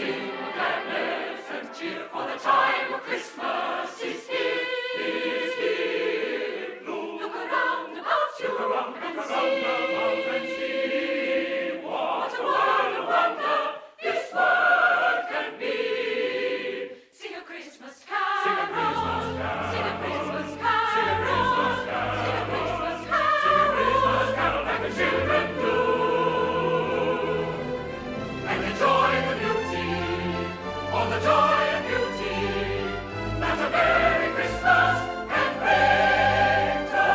sing of gladness and cheer, for the time of Christmas is here, is here. Look around about you, and see what a world of wonder this world can be. Sing a Christmas carol, sing a Christmas carol, sing a Christmas carol, sing a Christmas carol, sing a Christmas carol, sing a Christmas carol like the children do. And the joy and the beauty, all the joy and beauty that a Merry Christmas can bring to you.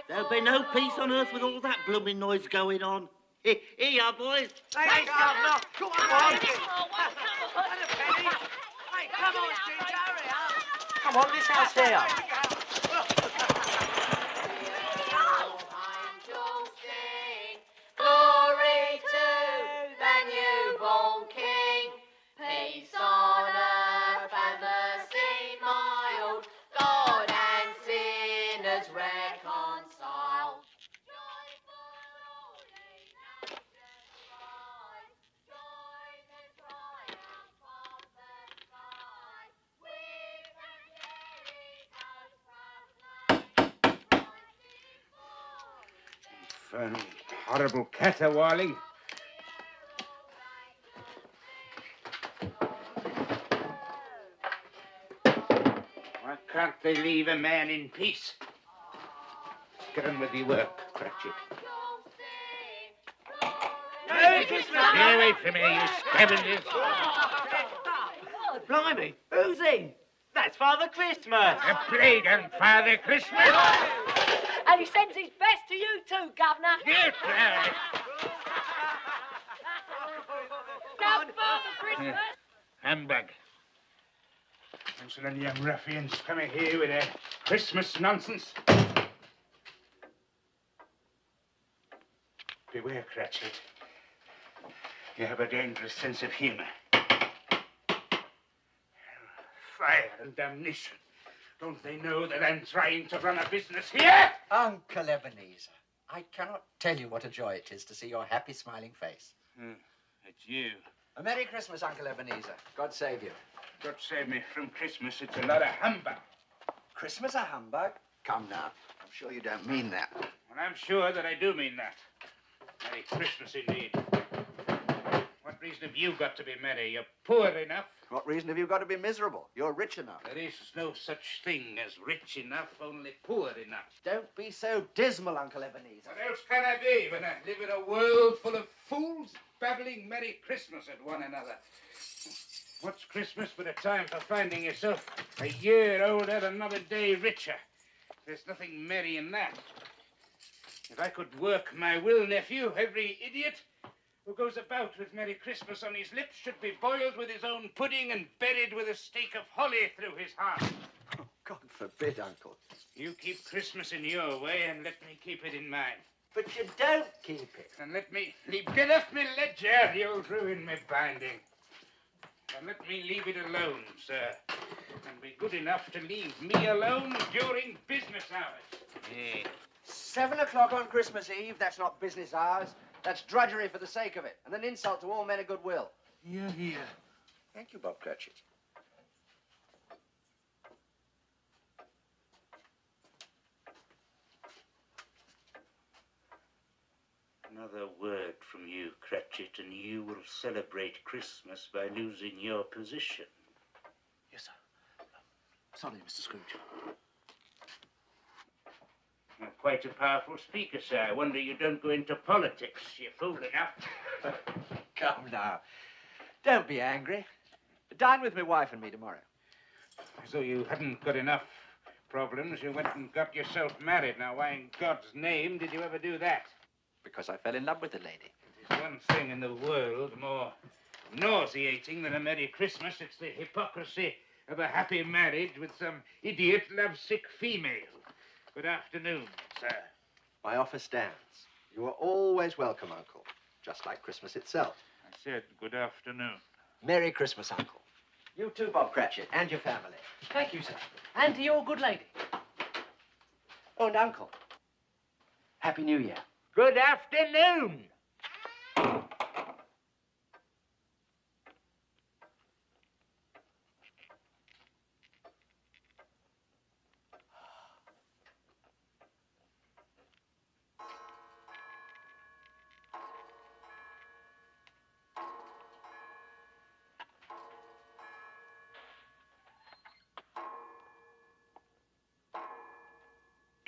There'll be no peace on earth with all that blooming noise going on. Here you are, boys. Hey, Governor. Come on. And a penny. Hey, come on, Ginger, hurry up. Come on, this house here. Glory to the newborn King. Peace on earth and mercy mild. God and sinners reconciled. Joy for all nations rise. Join the triumph of the sky. With the Jericho's proclaim. Infernal, horrible caterwauling. Why can't they leave a man in peace? Get on with your work, Cratchit. Stay away from me, you scavengers. Oh, blimey, who's he? That's Father Christmas. A plague on Father Christmas. And he sends his best to you too, Governor. Get out. Now, Father Christmas. Humbug. Bunch of them young ruffians coming here with their Christmas nonsense. Beware, Cratchit. You have a dangerous sense of humor. Fire and damnation. Don't they know that I'm trying to run a business here? Uncle Ebenezer, I cannot tell you what a joy it is to see your happy, smiling face. It's you. A Merry Christmas, Uncle Ebenezer. God save you. God save me from Christmas. It's a lot of humbug. Christmas a humbug? Come now. I'm sure you don't mean that. And I'm sure that I do mean that. Merry Christmas indeed. What reason have you got to be merry? You're poor enough. What reason have you got to be miserable? You're rich enough. There is no such thing as rich enough, only poor enough. Don't be so dismal, Uncle Ebenezer. What else can I be when I live in a world full of fools babbling Merry Christmas at one another? What's Christmas but a time for finding yourself a year older, another day richer? There's nothing merry in that. If I could work my will, nephew, every idiot who goes about with Merry Christmas on his lips should be boiled with his own pudding and buried with a stake of holly through his heart. Oh, God forbid, Uncle. You keep Christmas in your way and let me keep it in mine. But you don't keep it. And let me get off me ledger, you'll ruin me binding. And let me leave it alone, sir. And be good enough to leave me alone during business hours. Yeah. 7 o'clock on Christmas Eve, that's not business hours. That's drudgery for the sake of it, and an insult to all men of goodwill. Here, here. Thank you, Bob Cratchit. Another word from you, Cratchit, and you will celebrate Christmas by losing your position. Yes, sir. Sorry, Mr. Scrooge. You're quite a powerful speaker, sir. I wonder you don't go into politics. You're fool enough. Come now. Don't be angry. Dine with my wife and me tomorrow. As though you hadn't got enough problems, you went and got yourself married. Now, why in God's name did you ever do that? Because I fell in love with the lady. There's one thing in the world more nauseating than a Merry Christmas. It's the hypocrisy of a happy marriage with some idiot lovesick female. Good afternoon, sir. My offer stands. You are always welcome, Uncle. Just like Christmas itself. I said good afternoon. Merry Christmas, Uncle. You too, Bob Cratchit, and your family. Thank you, sir. And to your good lady. Oh, and Uncle. Happy New Year. Good afternoon.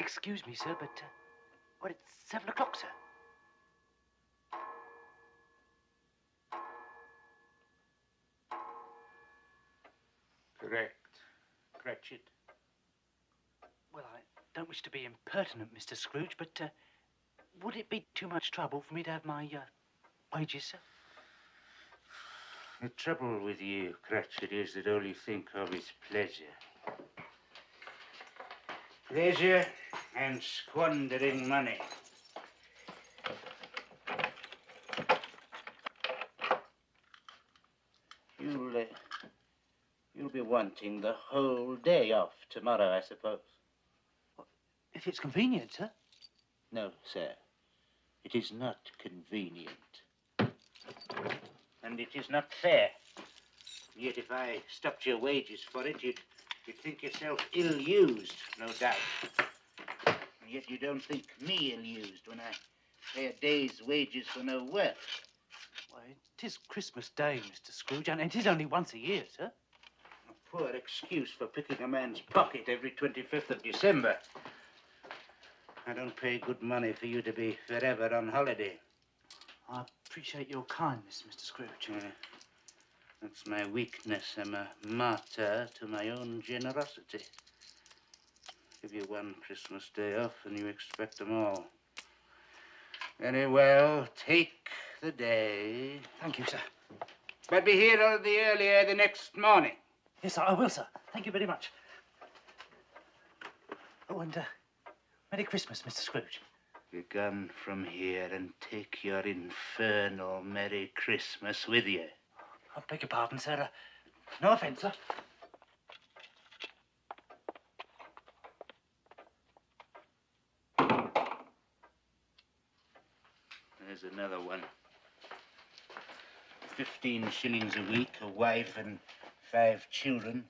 Excuse me, sir, but, well, it's 7 o'clock, sir. Correct. Cratchit. Well, I don't wish to be impertinent, Mr. Scrooge, but, would it be too much trouble for me to have my, wages, sir? The trouble with you, Cratchit, is that all you think of is pleasure. Pleasure and squandering money. You'll be wanting the whole day off tomorrow, I suppose. If it's convenient, sir. No, sir. It is not convenient. And it is not fair. Yet if I stopped your wages for it, you'd think yourself ill-used, no doubt. And yet you don't think me ill-used when I pay a day's wages for no work. Why, it is Christmas Day, Mr. Scrooge, and it is only once a year, sir. A poor excuse for picking a man's pocket every 25th of December. I don't pay good money for you to be forever on holiday. I appreciate your kindness, Mr. Scrooge. That's my weakness. I'm a martyr to my own generosity. Give you one Christmas day off and you expect them all. Very well, take the day. Thank you, sir. But be here all the earlier the next morning. Yes, sir, I will, sir. Thank you very much. Oh, and, Merry Christmas, Mr. Scrooge. Begone from here and take your infernal Merry Christmas with you. I beg your pardon, sir. No offence, sir. There's another one. 15 shillings a week, a wife and 5 children.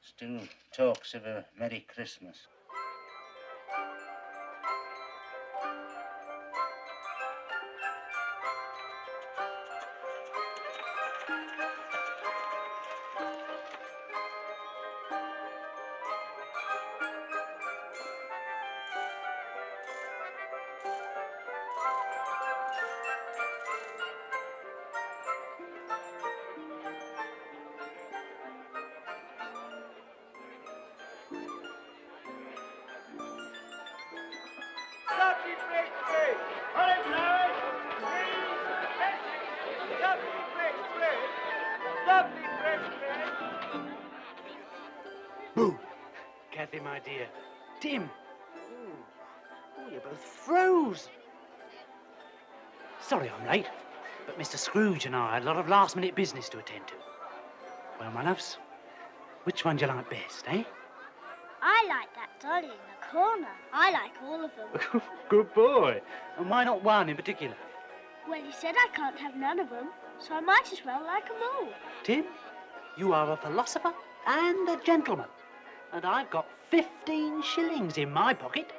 Still talks of a Merry Christmas. lovely fresh bread. Cauliflower, cheese, lettuce, lovely fresh bread. Lovely fresh bread. Boo! Kathy, my dear. Tim. Oh, you're both froze. Sorry I'm late, but Mr. Scrooge and I had a lot of last-minute business to attend to. Well, my loves, which one do you like best, eh? I like that dolly in the corner. I like all of them. Good boy. And why not one in particular? Well, you said I can't have none of them, so I might as well like them all. Tim, you are a philosopher and a gentleman. And I've got 15 shillings in my pocket.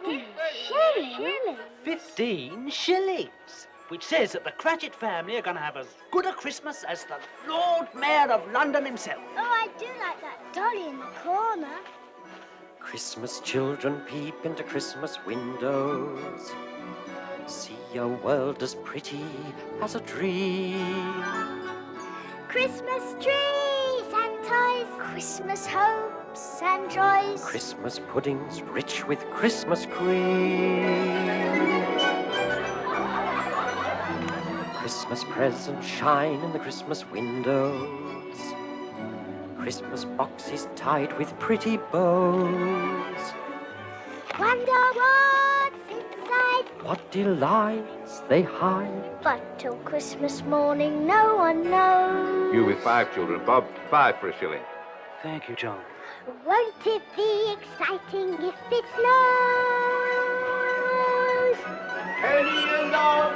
15 shillings? 15 shillings! Which says that the Cratchit family are going to have as good a Christmas as the Lord Mayor of London himself. Oh, I do like that dolly in the corner. Christmas children peep into Christmas windows. See a world as pretty as a dream. Christmas trees and toys, Christmas hopes and joys. Christmas puddings rich with Christmas cream. Christmas presents shine in the Christmas windows. Christmas boxes tied with pretty bows. Wonder what's inside. What delights they hide. But till Christmas morning, no one knows. You with 5 children, Bob, 5 for a shilling. Thank you, John. Won't it be exciting if it snows? Penny along,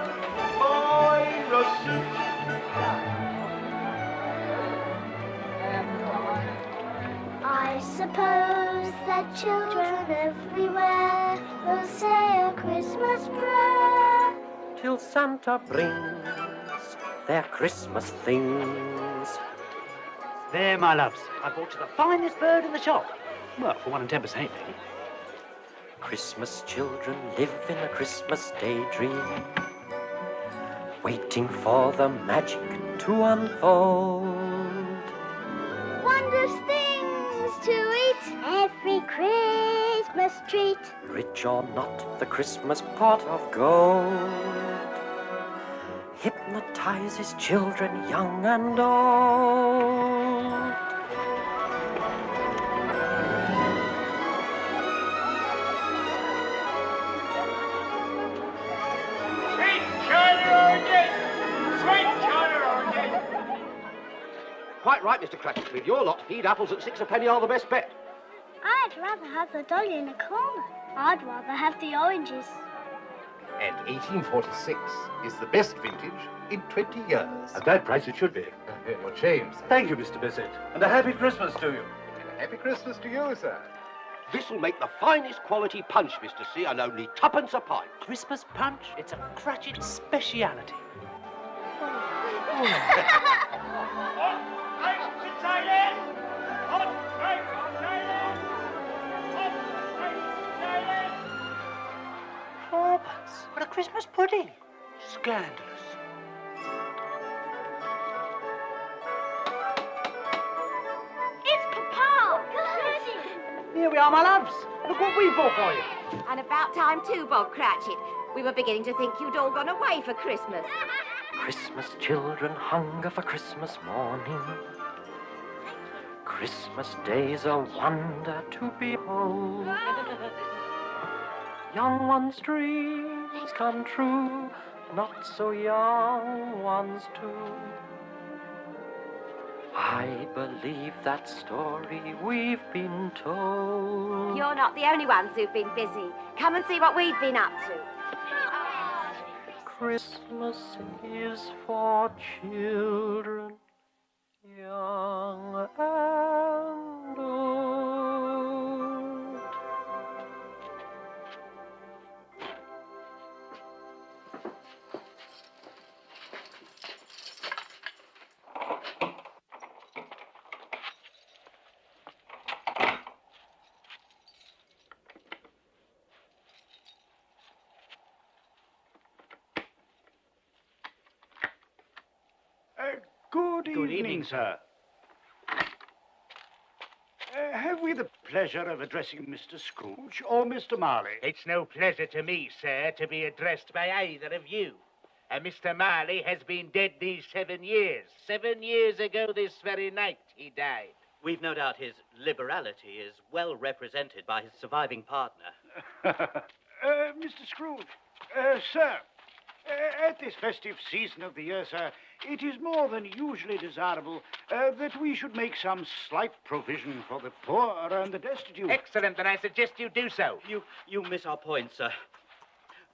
my Russie. I suppose that children everywhere will say a Christmas prayer. Till Santa brings their Christmas things. There, my loves. I bought you the finest bird in the shop. Well, for 1 and 10%, really. Christmas children live in a Christmas daydream, waiting for the magic to unfold. Wondrous things to eat, every Christmas treat. Rich or not, the Christmas pot of gold hypnotizes children young and old. Quite right, Mr. Cratchit. With your lot, feed apples at 6 a penny are the best bet. I'd rather have the dolly in the corner. I'd rather have the oranges. And 1846 is the best vintage in 20 years. At that price it should be. Well, James. Thank you, Mr. Bissett. And a happy Christmas to you. And a happy Christmas to you, sir. This'll make the finest quality punch, Mr. C, and only 2p a pint. Christmas punch? It's a Cratchit speciality. Fourpence for a Christmas pudding. Scandalous. It's Papa! Here we are, my loves. Look what we bought for you. And about time too, Bob Cratchit. We were beginning to think you'd all gone away for Christmas. Christmas children hunger for Christmas morning. Christmas day's a wonder to behold. Young ones' dreams come true, not so young ones too. I believe that story we've been told. You're not the only ones who've been busy. Come and see what we've been up to. Christmas is for children, young and old. Good evening, sir. Have we the pleasure of addressing Mr. Scrooge or Mr. Marley. It's no pleasure to me, sir, to be addressed by either of you. Mr. Marley has been dead these 7 years. 7 years ago this very night he died. We've no doubt his liberality is well represented by his surviving partner. Mr. Scrooge, sir, at this festive season of the year, sir, it is more than usually desirable that we should make some slight provision for the poor and the destitute. Excellent, then I suggest you do so. You miss our point, sir.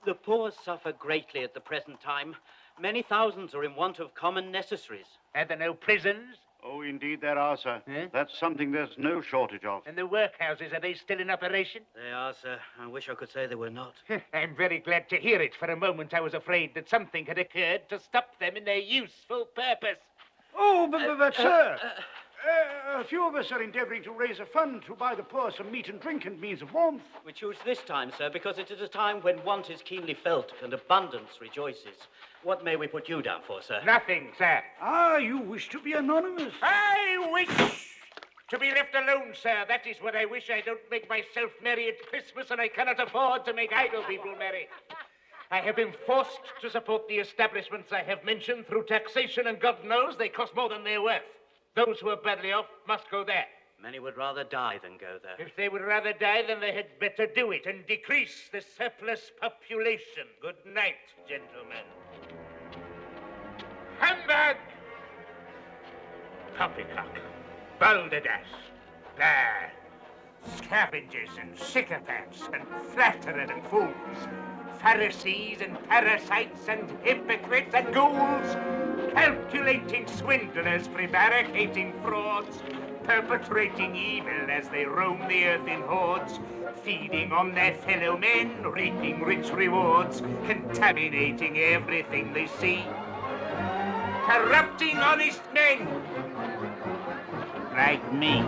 The poor suffer greatly at the present time. Many thousands are in want of common necessaries. Are there no prisons? Oh, indeed there are, sir. That's something there's no shortage of. And the workhouses, are they still in operation? They are, sir. I wish I could say they were not. I'm very glad to hear it. For a moment I was afraid that something had occurred to stop them in their useful purpose. Oh, but sir, a few of us are endeavouring to raise a fund to buy the poor some meat and drink and means of warmth. We choose this time, sir, because it is a time when want is keenly felt and abundance rejoices. What may we put you down for, sir? Nothing, sir. Ah, you wish to be anonymous. I wish to be left alone, sir. That is what I wish. I don't make myself merry at Christmas, and I cannot afford to make idle people merry. I have been forced to support the establishments I have mentioned through taxation, and God knows they cost more than they're worth. Those who are badly off must go there. Many would rather die than go there. If they would rather die, then they had better do it and decrease the surplus population. Good night, gentlemen. Humbug! Poppycock, balderdash, blah, scavengers and sycophants and flatterers and fools, Pharisees and parasites and hypocrites and ghouls, calculating swindlers, prevaricating frauds, perpetrating evil as they roam the earth in hordes, feeding on their fellow men, reaping rich rewards, contaminating everything they see, corrupting honest men like me.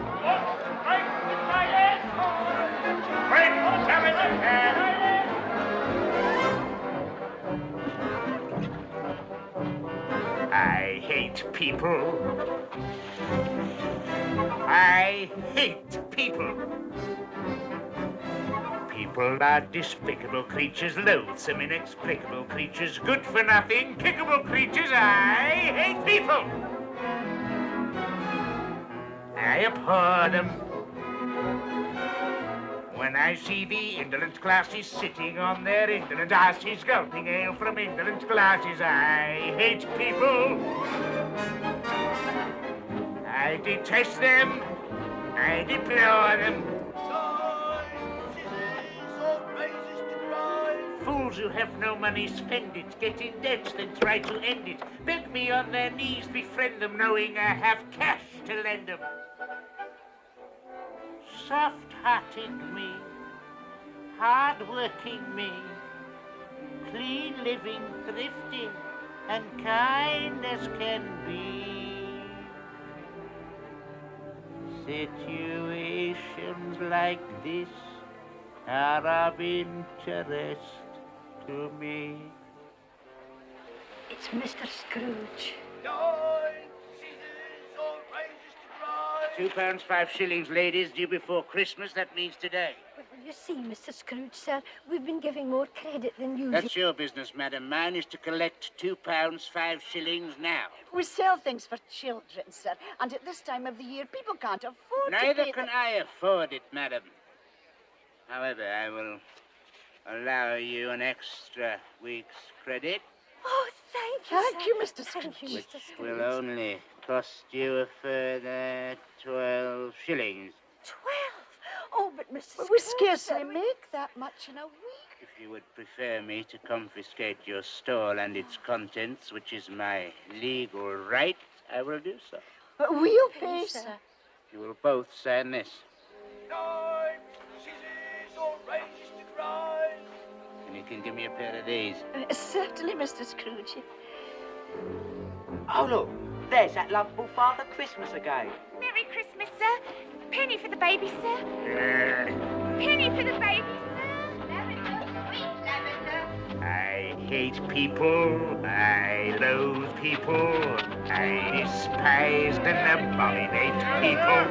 I hate people. I hate people. People are despicable creatures, loathsome, inexplicable creatures, good for nothing, kickable creatures. I hate people. I abhor them. When I see the indolent classes sitting on their indolent asses, gulping ale from indolent glasses, I hate people. I detest them. I deplore them. Fools who have no money spend it, get in debt, then try to end it. Beg me on their knees, befriend them, knowing I have cash to lend them. Soft-hearted me, hard-working me, clean-living, thrifty, and kind as can be. Situations like this are of interest to me. It's Mr. Scrooge. £2, 5 shillings, ladies, due before Christmas. That means today. Well, you see, Mr. Scrooge, sir, we've been giving more credit than usual. That's your business, madam. Mine is to collect £2, 5 shillings now. We sell things for children, sir, and at this time of the year, people can't afford to Neither pay can I afford it, madam. However, I will allow you an extra week's credit. Oh, thank you, Thank you, Mr. Scrooge. Thank you, Mr. Scrooge. Will only cost you a further 12 shillings. 12? Oh, but Mr. Well, we Scrooge, scarcely sir, make that much in a week. If you would prefer me to confiscate your stall and its contents, which is my legal right, I will do so. We'll Thank pay, you, sir. You will both sign this. And you can give me a pair of these. Certainly, Mr. Scrooge. Oh, look, there's that lovable Father Christmas again. Merry Christmas, sir. Penny for the baby, sir. Penny for the baby, sir. Lavender, sweet lavender. I hate people. I loathe people. I despise and abominate people.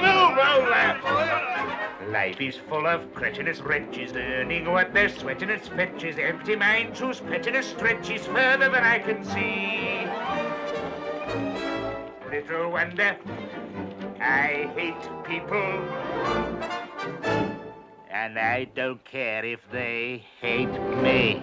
Move over! Life is full of cretinous wretches, earning what they're sweating and fetches, empty minds whose pettiness stretches further than I can see. Little wonder I hate people, and I don't care if they hate me.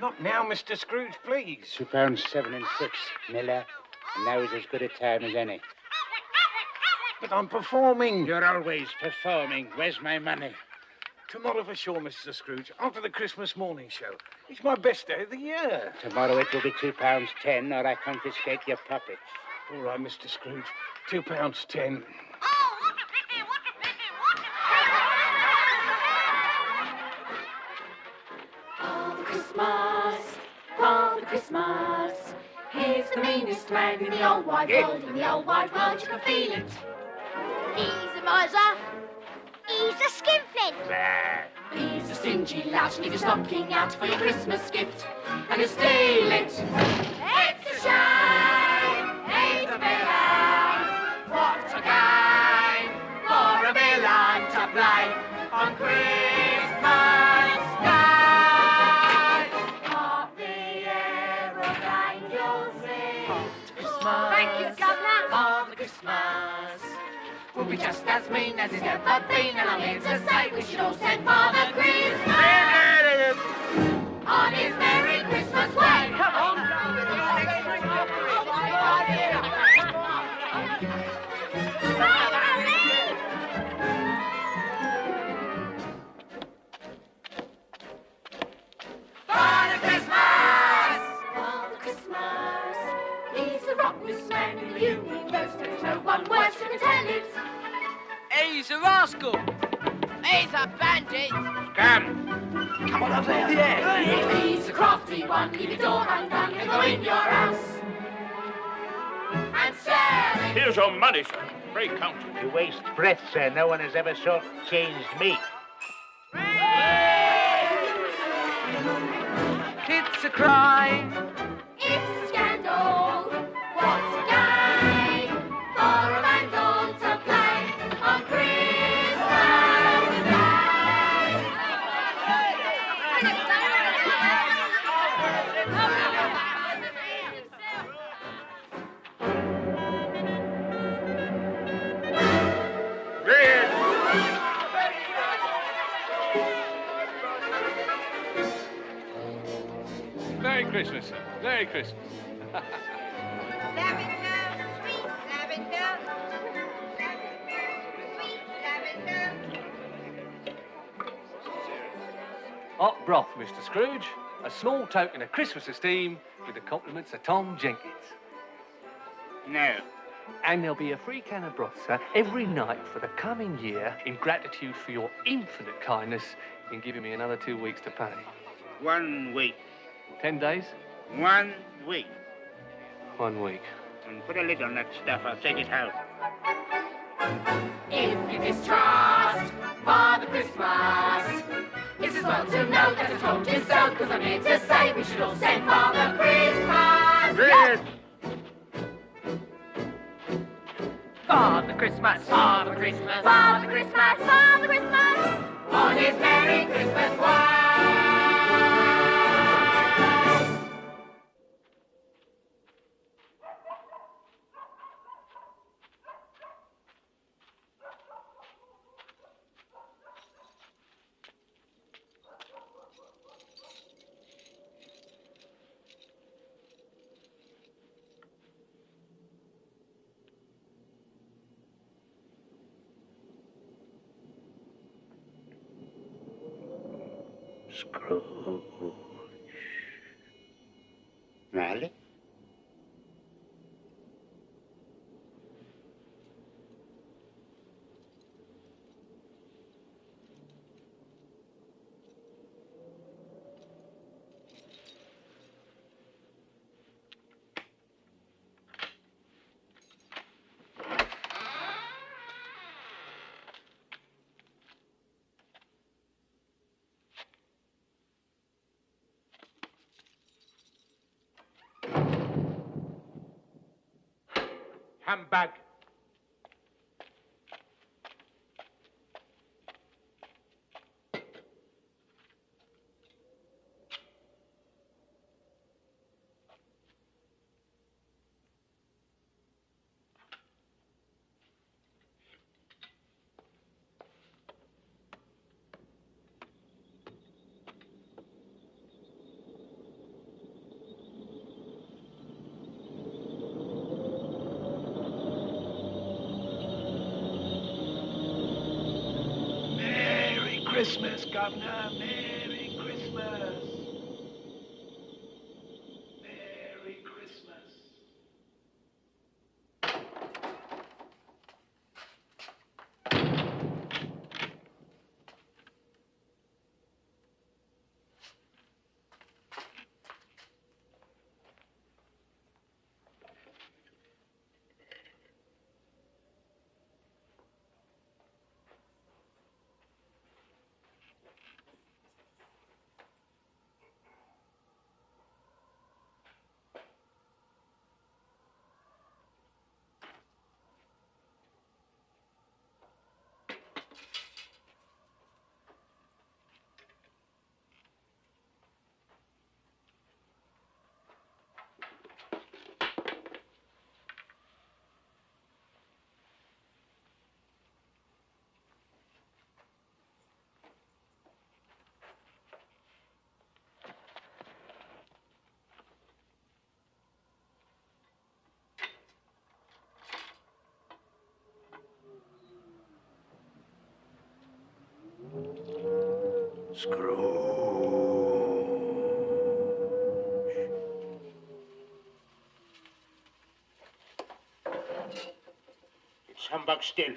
Not now, Mr. Scrooge, please. £2 7 and 6, Miller. And now is as good a time as any. But I'm performing. You're always performing. Where's my money? Tomorrow for sure, Mr. Scrooge, after the Christmas morning show. It's my best day of the year. Tomorrow it will be £2 10, or I confiscate your puppets. All right, Mr. Scrooge. £2 10. Father Christmas, he's the meanest man in the whole wide world. In the whole wide world, you can feel it. He's a miser. He's a skinflint. He's a stingy lout, leave your stocking out for your Christmas gift, and he'll steal it. It's a shame, he's a villain. What a game for a villain to play on Christmas Day. Hark the aeroplane you'll see. Christmas, Thank you, Governor. Father Christmas will be just as mean as he's ever been, and I'm here to say we should all send Father Christmas on his Merry Christmas way. Come on. Father Christmas! Father Christmas, he's the rottenest man in the universe. There's no one worse who can tell it. He's a rascal. He's a bandit. Come on up there. Yeah. He's a crafty one. Leave your door undone and go in your house and sell it. Here's your money, sir. Pray count it. You waste breath, sir. No one has ever short-changed me. It's a crime. It's a scandal. What's a game for a vandal to play on Christmas Day? Merry Christmas, sir. Merry Christmas. Lavender, sweet lavender. Sweet lavender. Hot broth, Mr. Scrooge. A small token of Christmas esteem with the compliments of Tom Jenkins. No. And there'll be a free can of broth, sir, every night for the coming year in gratitude for your infinite kindness in giving me another 2 weeks to pay. 1 week. 10 days? 1 week. 1 week. And put a lid on that stuff. I'll take it home. If you distrust Father Christmas, it's as well to know that I told you so, 'cause I'm here to say we should all send Father Christmas. Yes. Father Christmas. Father Christmas. Father Christmas. Father Christmas. On his Merry Christmas way. Scrooge. Riley? humbug. Merry Christmas, Governor. Merry Christmas. Merry Christmas. It's humbug still.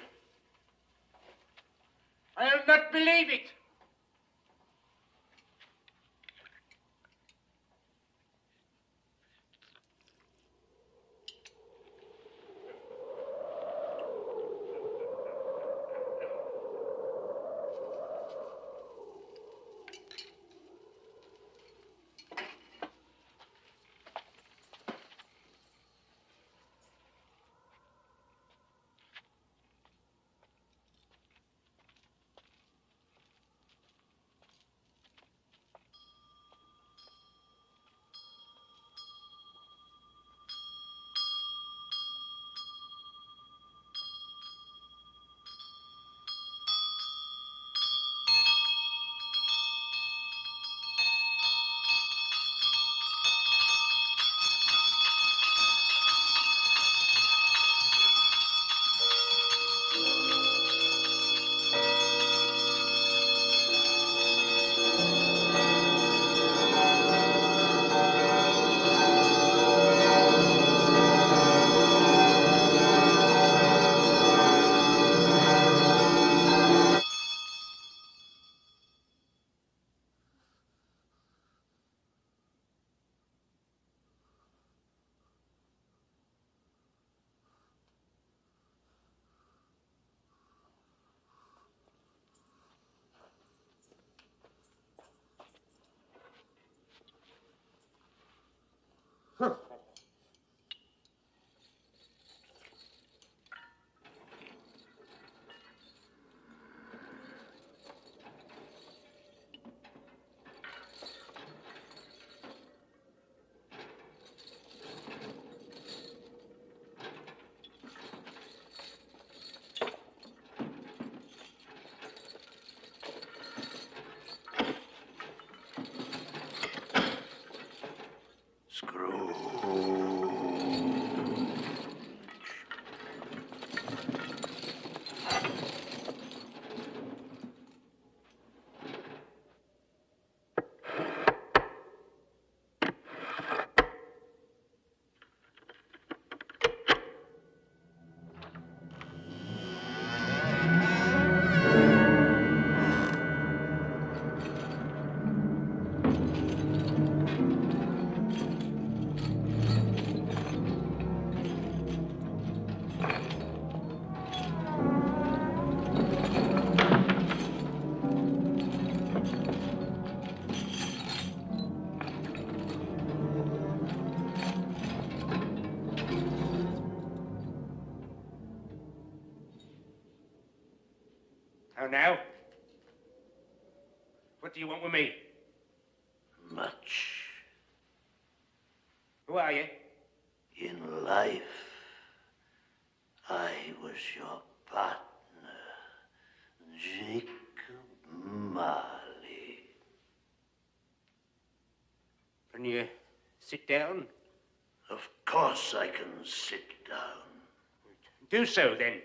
I'll not believe it. How now? What do you want with me? Much. Who are you? In life, I was your partner, Jacob Marley. Can you sit down? Of course I can sit down. Do so, then.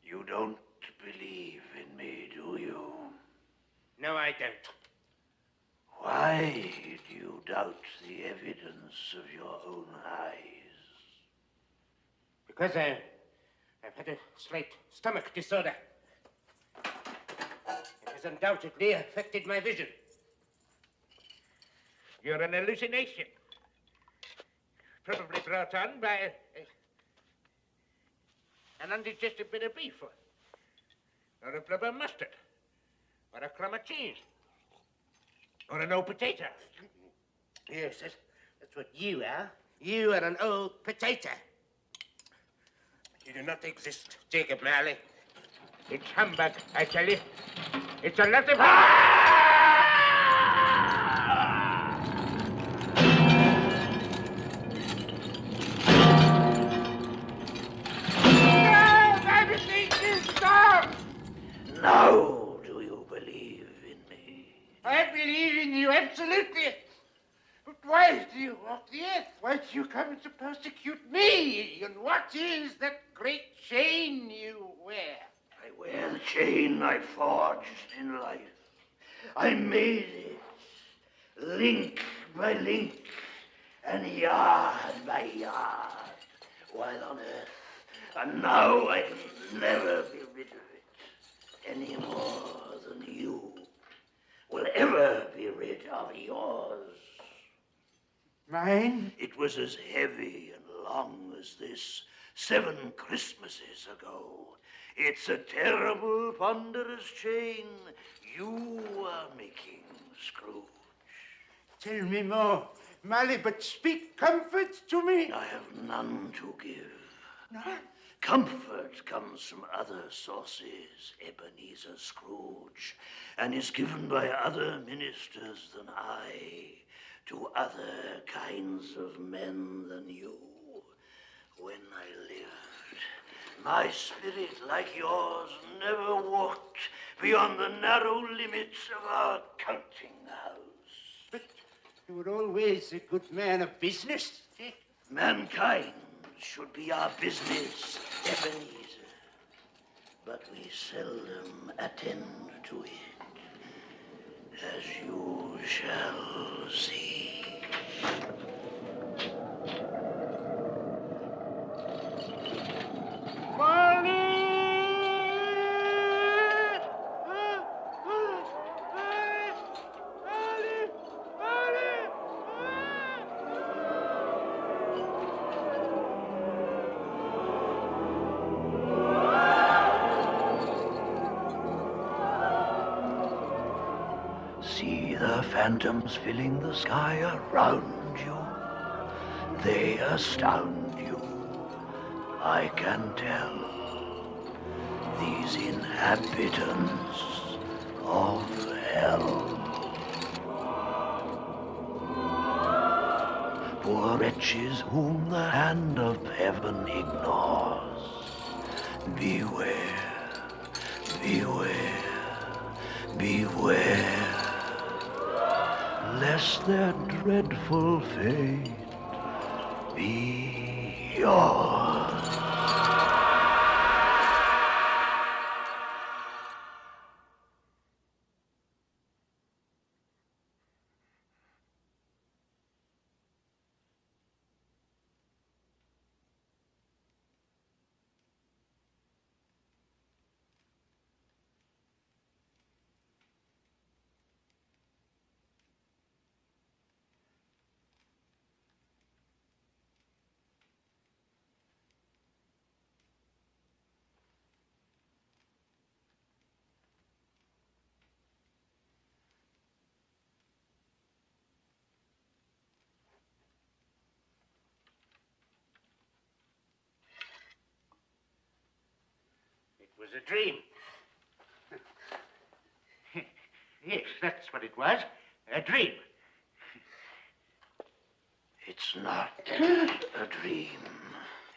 You don't believe in me, do you? No, I don't. Why do you doubt the evidence of your own eyes? Because I've had a slight stomach disorder. It has undoubtedly affected my vision. You're an hallucination. Probably brought on by an undigested bit of beef, or a blubber mustard, or a crumb of cheese, or an old potato. Yes, that's what you are. You are an old potato. You do not exist, Jacob Marley. It's humbug, I tell you. It's a lot of... Stop! Now do you believe in me? I believe in you, absolutely. But why do you walk the earth? Why do you come to persecute me? And what is that great chain you wear? I wear the chain I forged in life. I made it, link by link, and yard by yard, while on earth. And now I can never be rid of it, any more than you will ever be rid of yours. Mine? It was as heavy and long as this 7 Christmases ago. It's a terrible, ponderous chain you are making, Scrooge. Tell me more, Marley, but speak comfort to me. I have none to give. No? Comfort comes from other sources, Ebenezer Scrooge, and is given by other ministers than I to other kinds of men than you. When I lived, my spirit, like yours, never walked beyond the narrow limits of our counting house. But you were always a good man of business. Mankind should be our business, Ebenezer, but we seldom attend to it, as you shall see. See the phantoms filling the sky around you. They astound you. I can tell. These inhabitants of hell. Poor wretches whom the hand of heaven ignores. Beware, beware, beware, lest their dreadful fate be yours. was a dream. Yes, that's what it was. A dream. It's not a dream,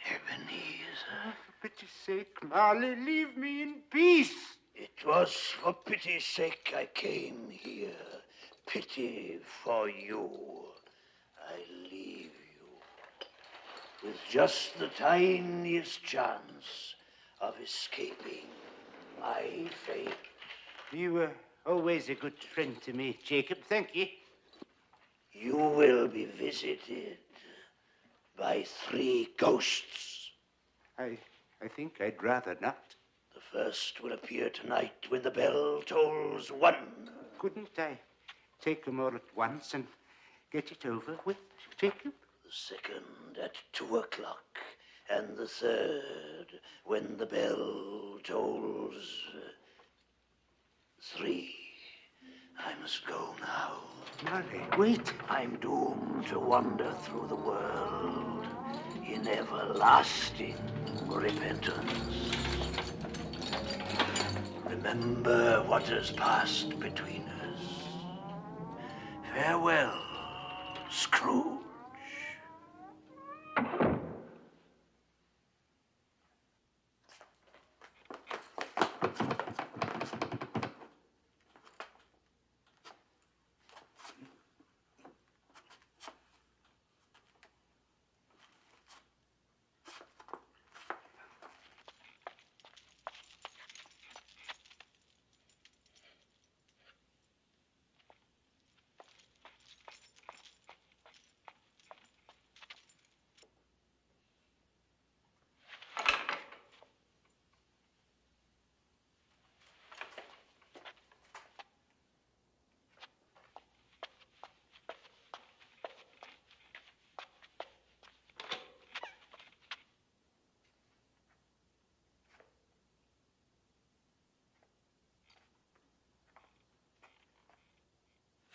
Ebenezer. For pity's sake, Marley, leave me in peace. It was for pity's sake I came here. Pity for you. I leave you with just the tiniest chance of escaping my fate. You were always a good friend to me, Jacob. Thank you. You will be visited by 3 ghosts. I think I'd rather not. The first will appear tonight when the bell tolls 1. Couldn't I take them all at once and get it over with, Jacob? The second at 2 o'clock, and the third when the bell tolls 3. I must go now. Marley, wait. I'm doomed to wander through the world in everlasting repentance. Remember what has passed between us. Farewell, Scrooge.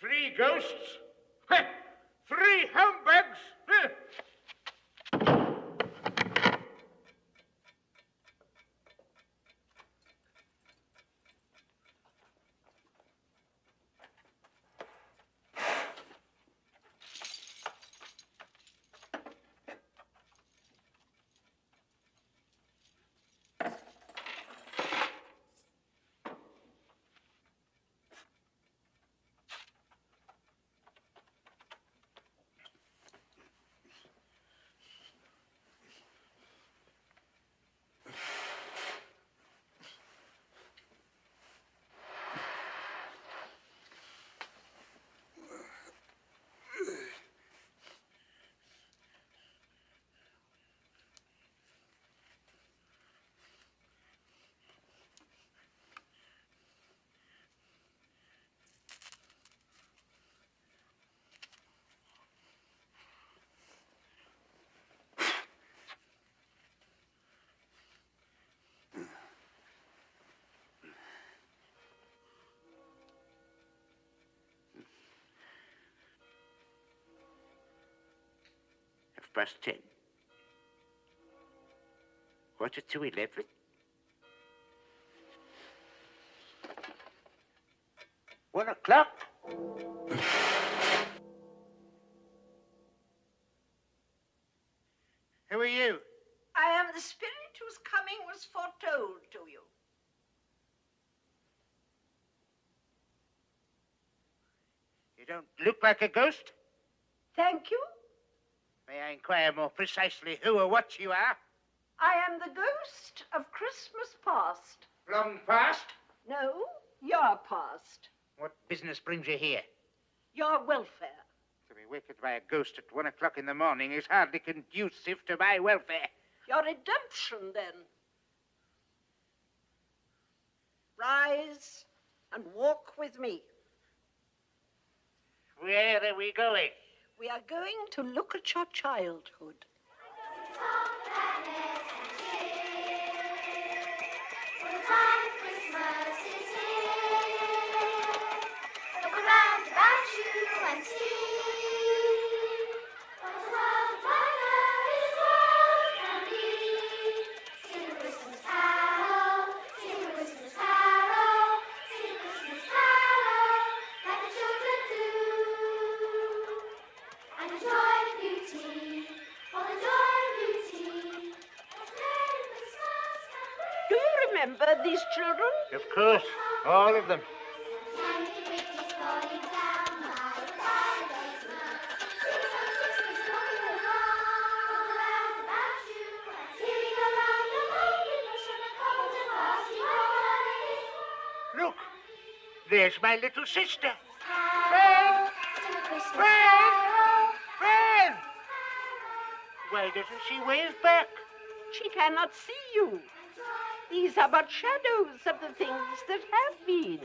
Three ghosts? 3 humbugs? Past 10. Quarter to 11. One o'clock. Who are you? I am the spirit whose coming was foretold to you. You don't look like a ghost. Thank you. May I inquire more precisely who or what you are? I am the ghost of Christmas past. Long past? No, your past. What business brings you here? Your welfare. To be wakened by a ghost at 1 o'clock in the morning is hardly conducive to my welfare. Your redemption, then. Rise and walk with me. Where are we going? We are going to look at your childhood. Sing a Christmas carol, remember these children? Of course, all of them. Look, there's my little sister. Fran! Fran! Fran! Why doesn't she wave back? She cannot see you. These are but shadows of the things that have been.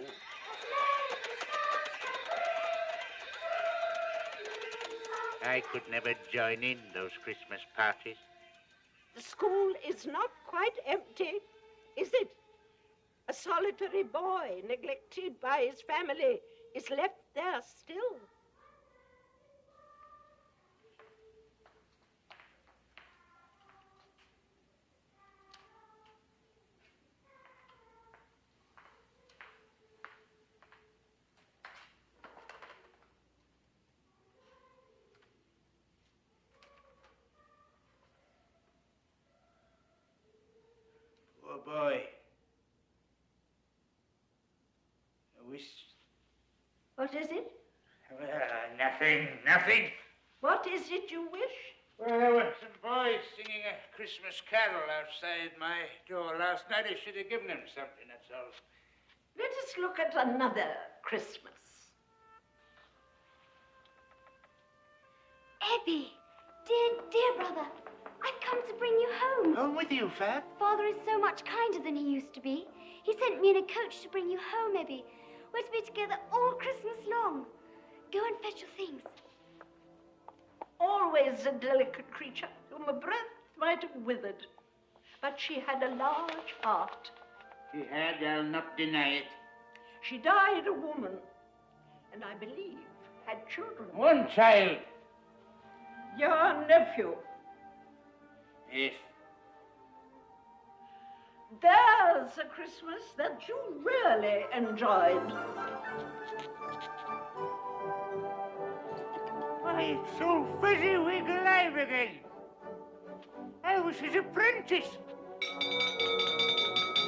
I could never join in those Christmas parties. The school is not quite empty, is it? A solitary boy, neglected by his family, is left there still. Poor boy. I wish... What is it? Nothing. What is it you wish? Well, there were some boys singing a Christmas carol outside my door last night. I should have given them something, that's all. Let us look at another Christmas. Ebbie, dear brother, I've come to bring you home. Home with you, Fab? Father is so much kinder than he used to be. He sent me in a coach to bring you home, Ebbie. We're to be together all Christmas long. Go and fetch your things. Always a delicate creature whom a breath might have withered. But she had a large heart. She had, I'll not deny it. She died a woman, and I believe had children. One child. Your nephew. Yes. There's a Christmas that you really enjoyed. Why, it's so fezziwig alive again. I was his apprentice.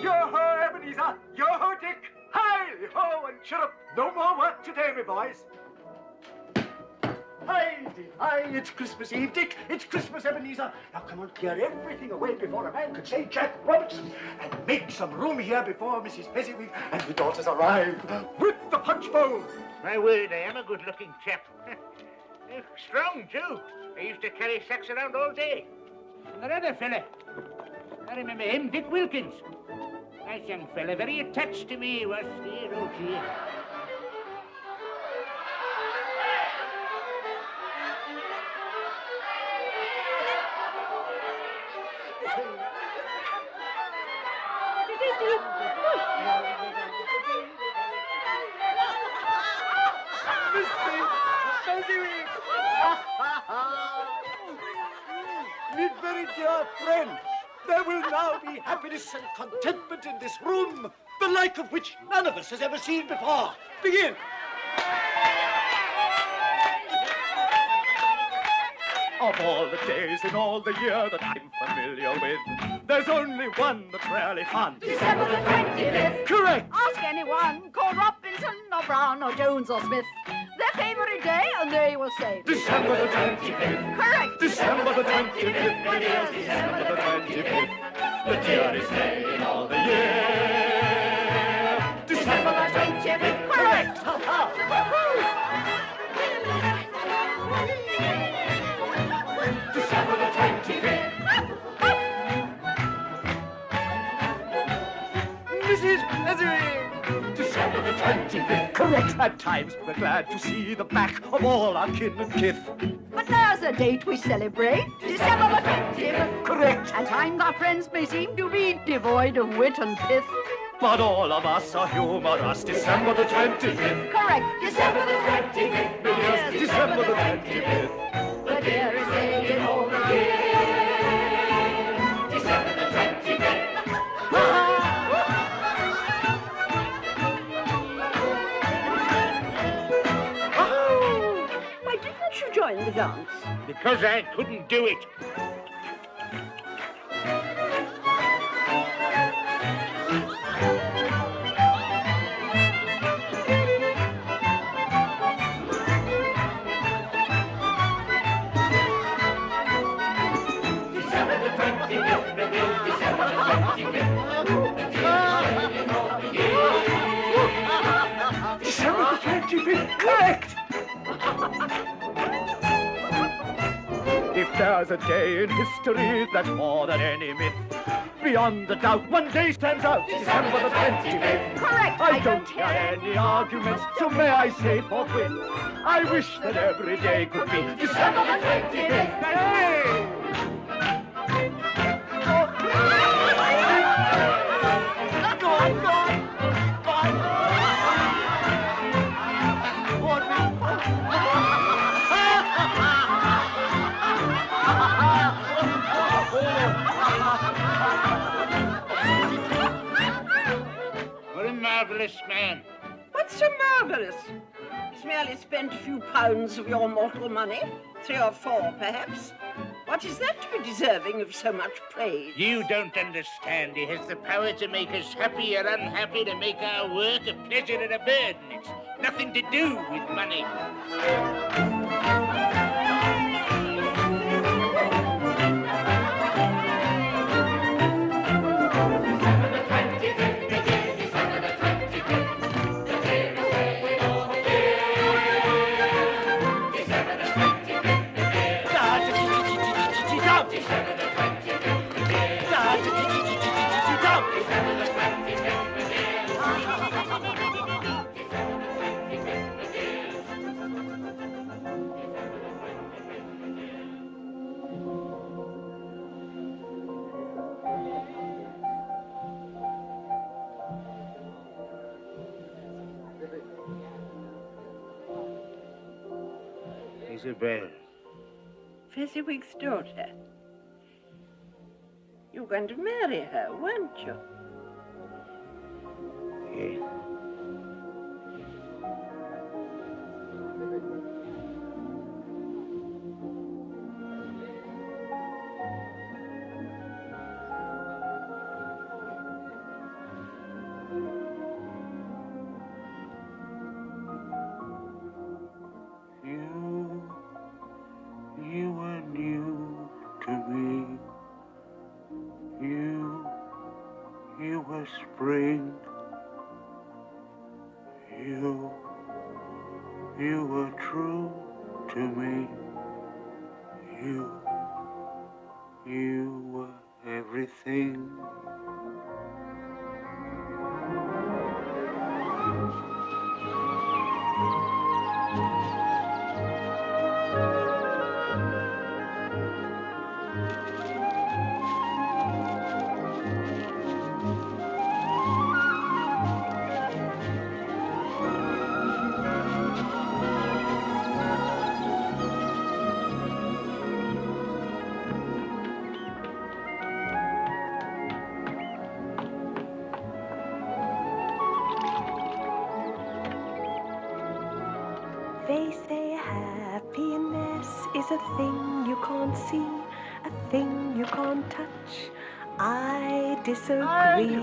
Yo-ho, Ebenezer! Yo-ho, Dick! Hi-ho, and chirrup! No more work today, my boys. Hi, it's Christmas Eve, Dick. It's Christmas, Ebenezer. Now, come on, clear everything away before a man could say Jack Robertson, and make some room here before Mrs. Fezziwig and the daughters arrive with the punch bowl. My word, I am a good-looking chap. Strong, too. I used to carry sacks around all day. And that other fella, I remember him, Dick Wilkins. Nice young fella, very attached to me, was dear, oh dear. My very dear friend, there will now be happiness and contentment in this room, the like of which none of us has ever seen before. Begin. Of all the days in all the year that I'm familiar with, there's only one that's really fun. December the 25th. Correct. Ask anyone, call Robinson or Brown or Jones or Smith. Their favorite day, and they will say December the 25th. Correct. December the 25th. It is December the 25th. The dearest day in all the year. December the 25th. Correct. Ha ha. December the 25th. Mrs. Fezziwig. December the 25th. Correct. At times we're glad to see the back of all our kin and kith. But there's a date we celebrate, December the 20th. Correct. At times our friends may seem to be devoid of wit and pith. But all of us are humorous. December the 25th. Correct, December the 25th. Yes, December the 25th. The dearest day in all the year. December the 25th. Why didn't you join the dance? Because I couldn't do it. Correct! If there's a day in history that's more than any myth, beyond the doubt, one day stands out, December the 25th. Correct. I don't hear any arguments, so may I say forthwith, I wish that every day could be December the 25th. Hey! Go on, go on, go on. What a marvellous man. What's so marvellous? He's merely spent a few pounds of your mortal money. 3 or 4, perhaps. What is that to be deserving of so much praise? You don't understand. He has the power to make us happy or unhappy, to make our work a pleasure and a burden. It's nothing to do with money. Isabel. Fezziwig's daughter. You were going to marry her, weren't you? Yes. You were new to me. You were spring. You were true to me. You were everything. They say happiness is a thing you can't see, a thing you can't touch. I disagree.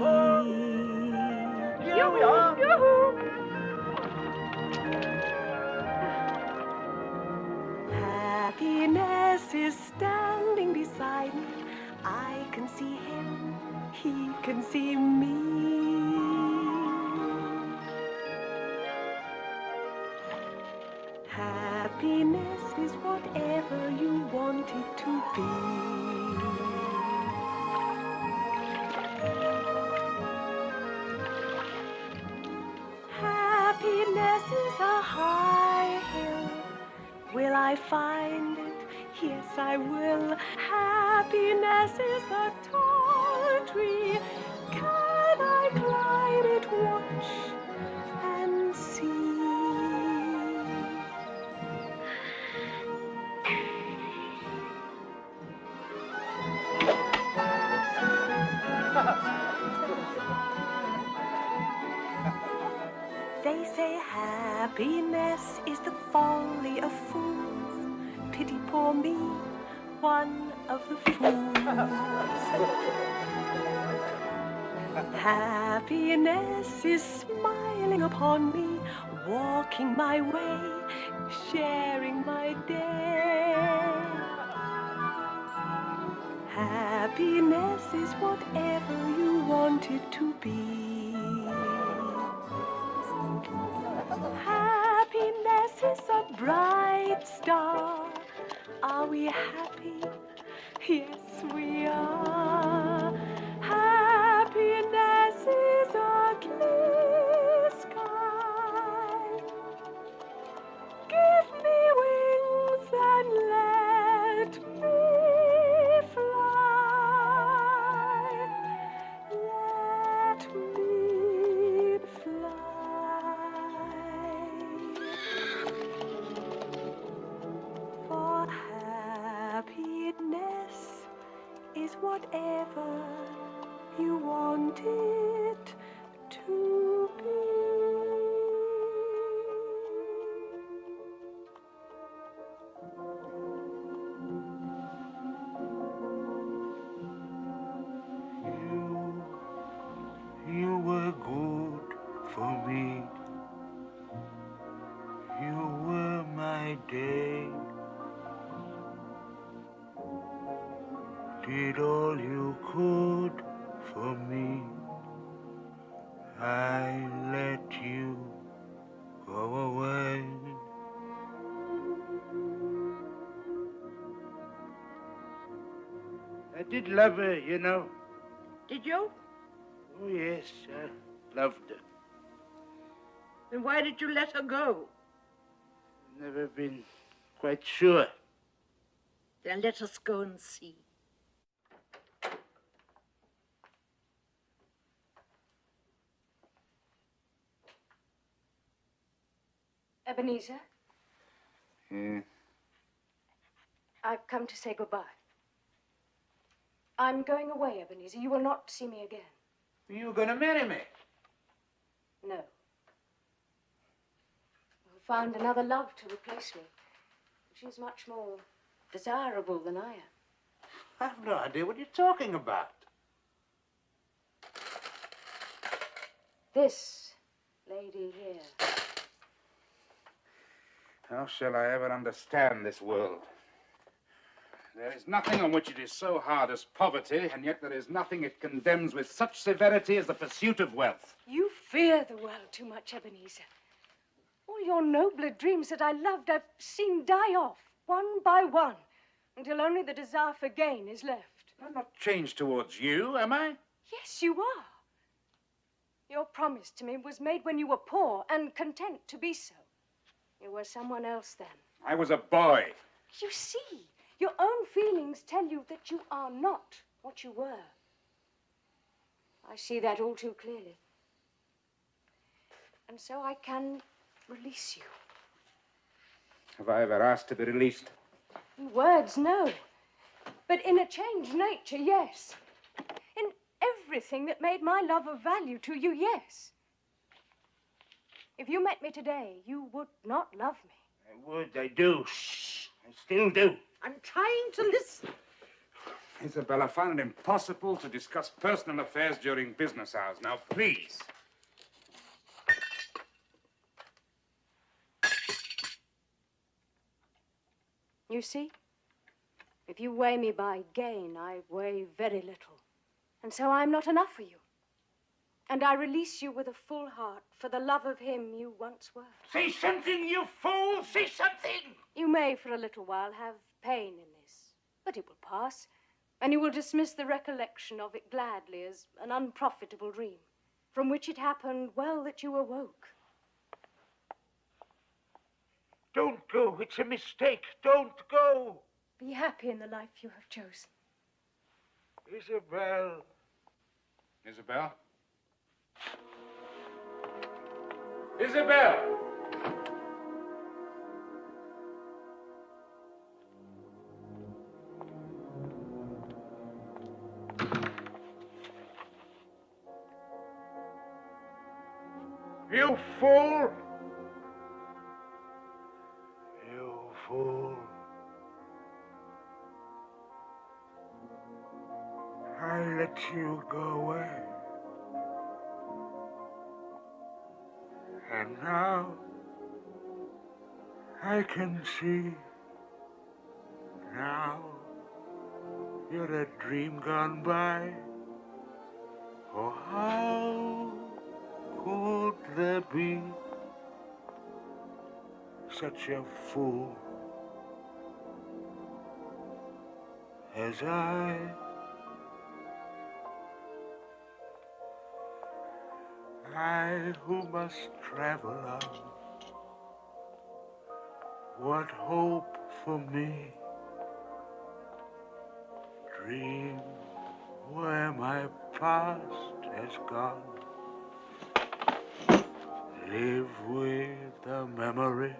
Here we are. Happiness is standing beside me. I can see him, he can see me. Happiness is whatever you want it to be. Happiness is a high hill. Will I find it? Yes, I will. Happiness is a tall tree. Can I climb it? Watch and see. They say happiness is the folly of fools. Pity poor me, one of the fools. Happiness is smiling upon me, walking my way, sharing my day. Happiness is whatever you want it to be. Happiness we happy? Yes, we are. Happiness is a clear sky. Give me wings and let me fly. Let me fly. For happiness is whatever you want it to be. You were good for me. You were my day. Did all you could for me. I let you go away. I did love her, you know. Did you? Oh, yes, I loved her. Then why did you let her go? Never been quite sure. Then let us go and see. Ebenezer, I've come to say goodbye. I'm going away, Ebenezer. You will not see me again. You going to marry me? No. You'll find another love to replace me. She's much more desirable than I am. I've no idea what you're talking about. This lady here. How shall I ever understand this world? There is nothing on which it is so hard as poverty, and yet there is nothing it condemns with such severity as the pursuit of wealth. You fear the world too much, Ebenezer. All your nobler dreams that I loved, I've seen die off, one by one, until only the desire for gain is left. I'm not changed towards you, am I? Yes, you are. Your promise to me was made when you were poor and content to be so. You were someone else then. I was a boy. You see, your own feelings tell you that you are not what you were. I see that all too clearly. And so I can release you. Have I ever asked to be released? In words, no. But in a changed nature, yes. In everything that made my love of value to you, yes. If you met me today, you would not love me. I would, I do. Shh, I still do. I'm trying to listen. Isabel, I found it impossible to discuss personal affairs during business hours. Now, please. You see, if you weigh me by gain, I weigh very little. And so I'm not enough for you. And I release you with a full heart for the love of him you once were. Say something, you fool! Say something! You may, for a little while, have pain in this, but it will pass, and you will dismiss the recollection of it gladly as an unprofitable dream, from which it happened well that you awoke. Don't go. It's a mistake. Don't go. Be happy in the life you have chosen. Isabel. Isabel? Isabel! You fool! You fool. I let you go away. And now I can see. Now you're a dream gone by. Oh, how could there be such a fool as I who must travel on, what hope for me? Dream where my past has gone, live with the memory.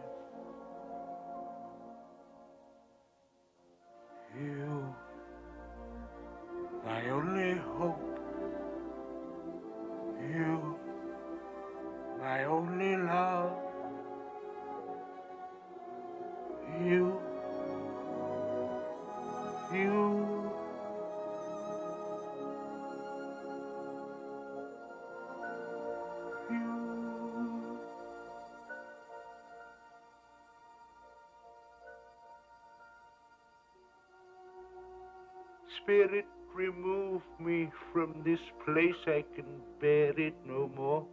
You, my only hope. You, my only love. You. Spirit, remove me from this place. I can bear it no more.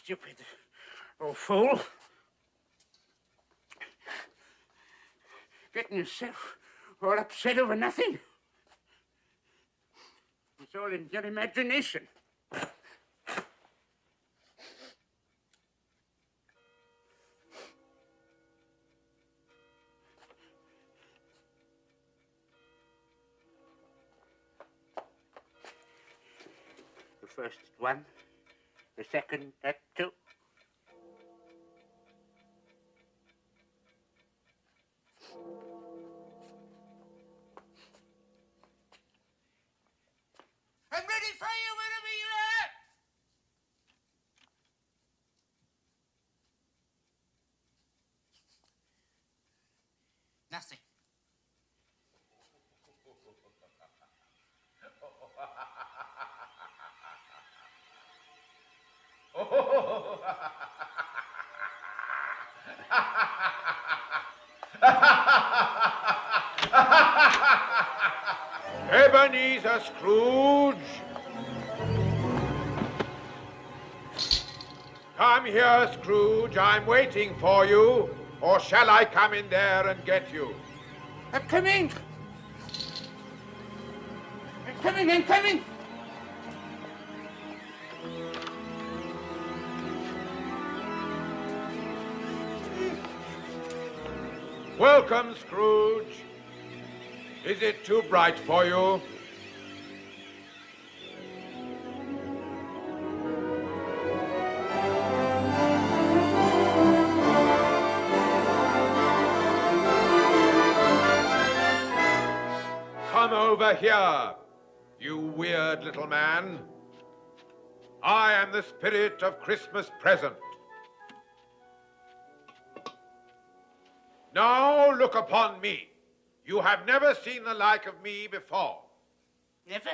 Stupid old fool. Getting yourself all upset over nothing. It's all in your imagination. The first at 1, the second at 2. I'm ready for you whenever you are. Nothing. Ebenezer Scrooge! Come here, Scrooge. I'm waiting for you. Or shall I come in there and get you? I'm coming. I'm coming. Welcome, Scrooge. Is it too bright for you? Come over here, you weird little man. I am the spirit of Christmas present. Now look upon me. You have never seen the like of me before. Never?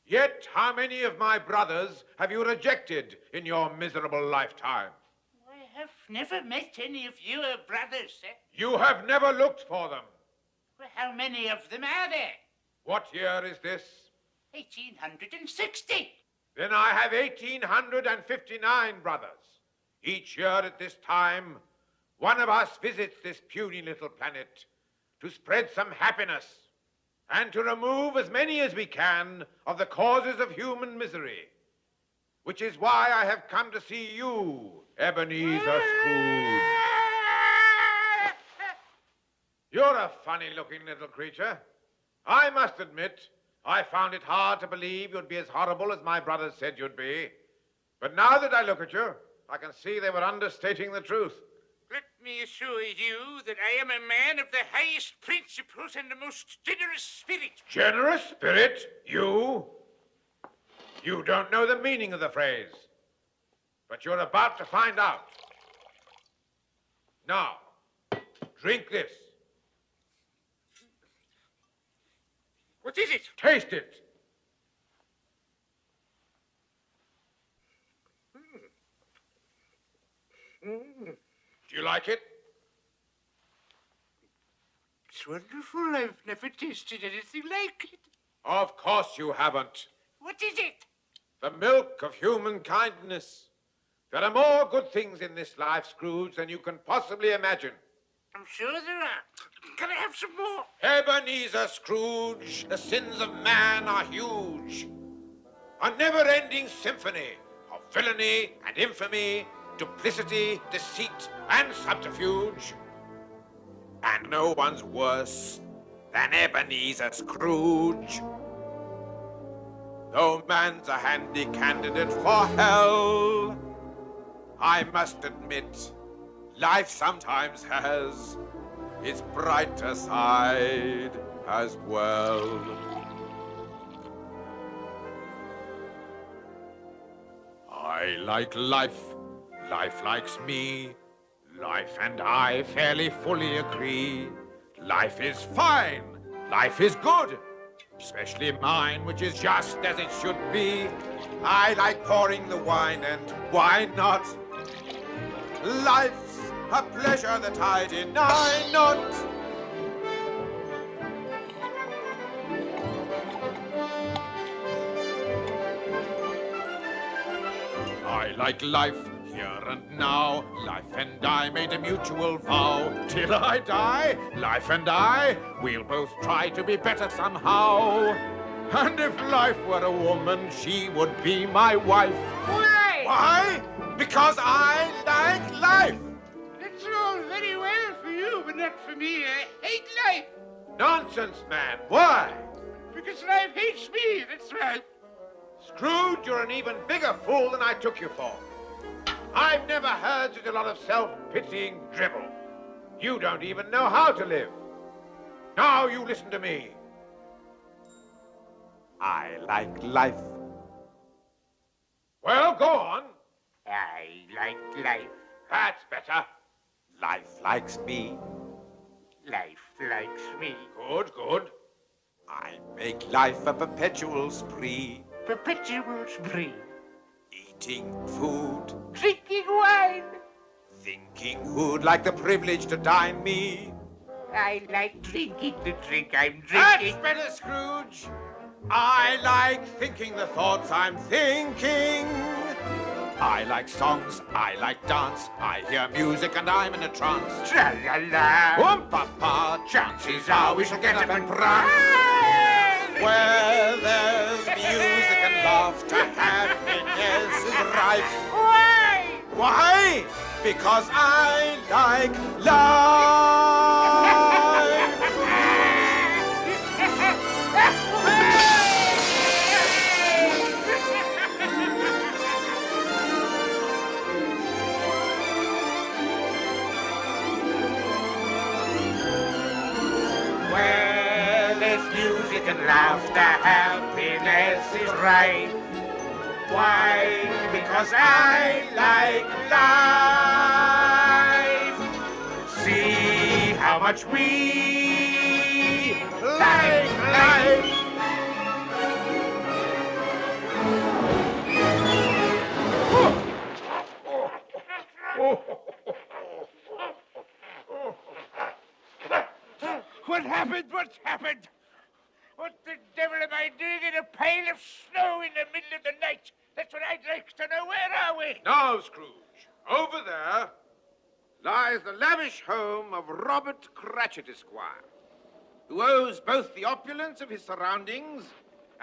Yet how many of my brothers have you rejected in your miserable lifetime? I have never met any of your brothers, sir. You have never looked for them. Well, how many of them are there? What year is this? 1860. Then I have 1859 brothers. Each year at this time, one of us visits this puny little planet to spread some happiness and to remove as many as we can of the causes of human misery, which is why I have come to see you, Ebenezer Scrooge. You're a funny-looking little creature. I must admit, I found it hard to believe you'd be as horrible as my brothers said you'd be. But now that I look at you, I can see they were understating the truth. Let me assure you that I am a man of the highest principles and the most generous spirit. Generous spirit? You? You don't know the meaning of the phrase. But you're about to find out. Now, drink this. What is it? Taste it. Do you like it? It's wonderful. I've never tasted anything like it. Of course you haven't. What is it? The milk of human kindness. There are more good things in this life, Scrooge, than you can possibly imagine. I'm sure there are. Can I have some more? Ebenezer Scrooge, the sins of man are huge. A never-ending symphony of villainy and infamy, duplicity, deceit, and subterfuge. And no one's worse than Ebenezer Scrooge. Though man's a handy candidate for hell, I must admit, life sometimes has its brighter side as well. I like life, life likes me, life and I fairly fully agree. Life is fine, life is good, especially mine, which is just as it should be. I like pouring the wine, and why not? Life's a pleasure that I deny not. I like life here and now. Life and I made a mutual vow. Till I die, life and I, we'll both try to be better somehow. And if life were a woman, she would be my wife. Why? Why? Because I like life. That's all very well for you, but not for me. I hate life. Nonsense, man. Why? Because life hates me, that's right. Scrooge, you're an even bigger fool than I took you for. I've never heard such a lot of self-pitying dribble. You don't even know how to live. Now you listen to me. I like life. Well, go on. I like life. That's better. Life likes me. Life likes me. Good, good. I make life a perpetual spree. Perpetual spree. Eating food. Drinking wine. Thinking who'd like the privilege to dine me. I like drinking the drink I'm That's drinking. better, Scrooge. I like thinking the thoughts I'm thinking. I like songs, I like dance, I hear music and I'm in a trance. Tra-la-la. Oom-pa-pa, chances are we shall get up and prance. Where there's music and laughter, happiness is rife. Why? Why? Because I like life. Where there's music and laughter, happiness is right. Why? Because I like life. See how much we like life. What happened? What's happened? What the devil am I doing in a pile of snow in the middle of the night? That's what I'd like to know. Where are we? Now, Scrooge, over there lies the lavish home of Robert Cratchit, Esquire, who owes both the opulence of his surroundings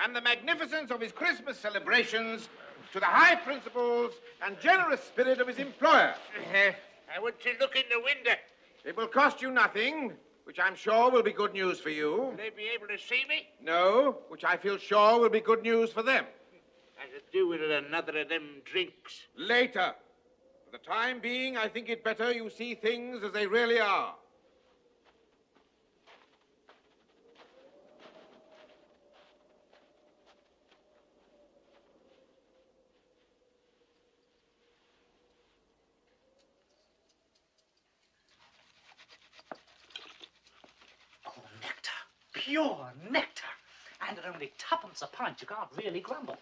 and the magnificence of his Christmas celebrations to the high principles and generous spirit of his employer. I want to look in the window. It will cost you nothing, which I'm sure will be good news for you. Will they be able to see me? No, which I feel sure will be good news for them. I could do with another of them drinks. Later. For the time being, I think it better you see things as they really are. pure nectar. And at only twopence a pint, you can't really grumble.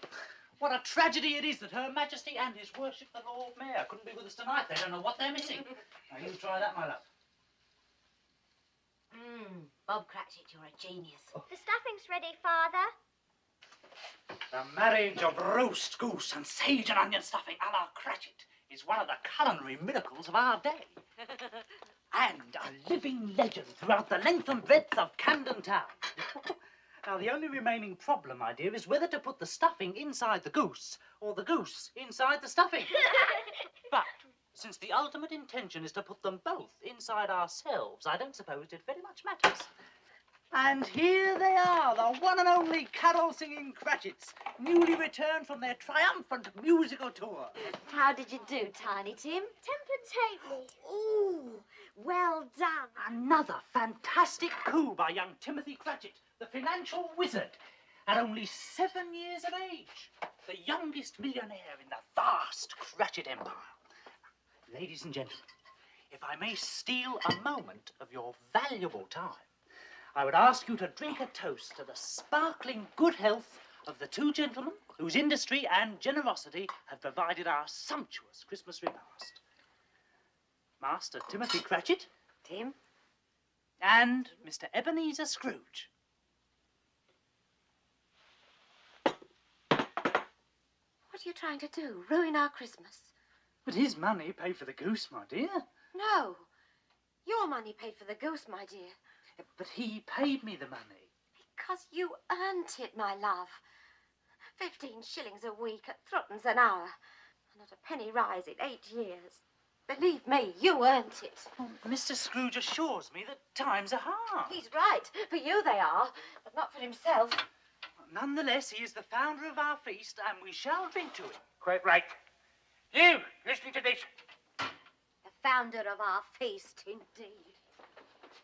What a tragedy it is that Her Majesty and His Worship the Lord Mayor couldn't be with us tonight. They don't know what they're missing. Now, you try that, my love. Bob Cratchit, you're a genius. The stuffing's ready, Father. The marriage of roast goose and sage and onion stuffing a la Cratchit is one of the culinary miracles of our day. And a living legend throughout the length and breadth of Camden Town. Now, the only remaining problem, my dear, is whether to put the stuffing inside the goose or the goose inside the stuffing. But since the ultimate intention is to put them both inside ourselves, I don't suppose it very much matters. And here they are, the one and only carol-singing Cratchits, newly returned from their triumphant musical tour. How did you do, Tiny Tim? Temper-tately. Ooh, well done. Another fantastic coup by young Timothy Cratchit, the financial wizard, at only 7 years of age, the youngest millionaire in the vast Cratchit empire. Ladies and gentlemen, if I may steal a moment of your valuable time, I would ask you to drink a toast to the sparkling good health of the two gentlemen whose industry and generosity have provided our sumptuous Christmas repast. Master Timothy Cratchit. Tim. And Mr. Ebenezer Scrooge. What are you trying to do? Ruin our Christmas? But his money paid for the goose, my dear. No. Your money paid for the goose, my dear. But he paid me the money. Because you earned it, my love. 15 shillings a week at threepence an hour. Not a penny rise in 8 years. Believe me, you earned it. Well, Mr. Scrooge assures me that times are hard. He's right. For you they are, but not for himself. Nonetheless, he is the founder of our feast, and we shall drink to him. Quite right. You, listening to this? The founder of our feast, indeed.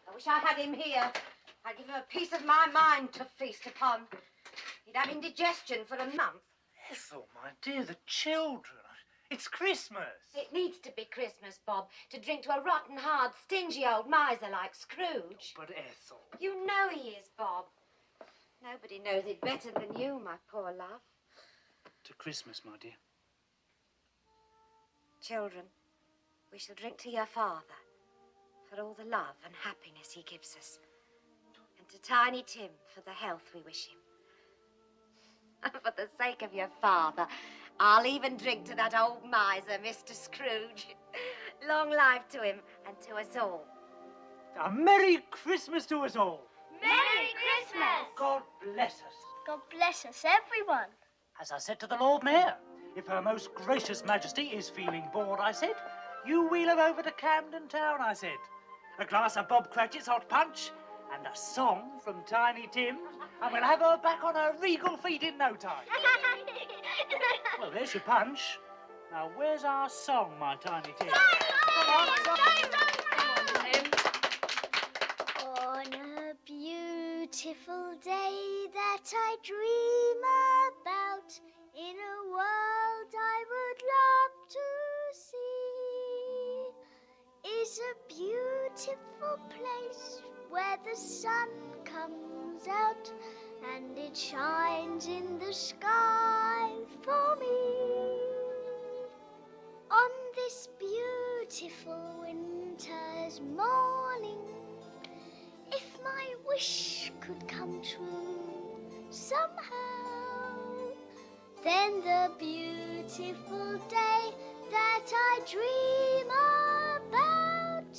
I wish I had him here. I'd give him a piece of my mind to feast upon. He'd have indigestion for a month. Ethel, my dear, the children. It's Christmas. It needs to be Christmas, Bob, to drink to a rotten, hard, stingy old miser like Scrooge. But Ethel... You know he is, Bob. Nobody knows it better than you, my poor love. To Christmas, my dear. Children, we shall drink to your father for all the love and happiness he gives us. And to Tiny Tim for the health we wish him. And for the sake of your father, I'll even drink to that old miser, Mr. Scrooge. Long life to him and to us all. A Merry Christmas to us all. Merry Christmas! God bless us. God bless us, everyone. As I said to the Lord Mayor, if Her Most Gracious Majesty is feeling bored, I said, you wheel her over to Camden Town, I said. A glass of Bob Cratchit's hot punch and a song from Tiny Tim, and we'll have her back on her regal feet in no time. Well, there's your punch. Now, where's our song, my Tiny Tim? Come on, Tim. On a beautiful day that I dream about, in a world I would love to see, is a beautiful place where the sun comes out and it shines in the sky for me. On this beautiful winter's morning, if my wish could come true somehow, then the beautiful day that I dream about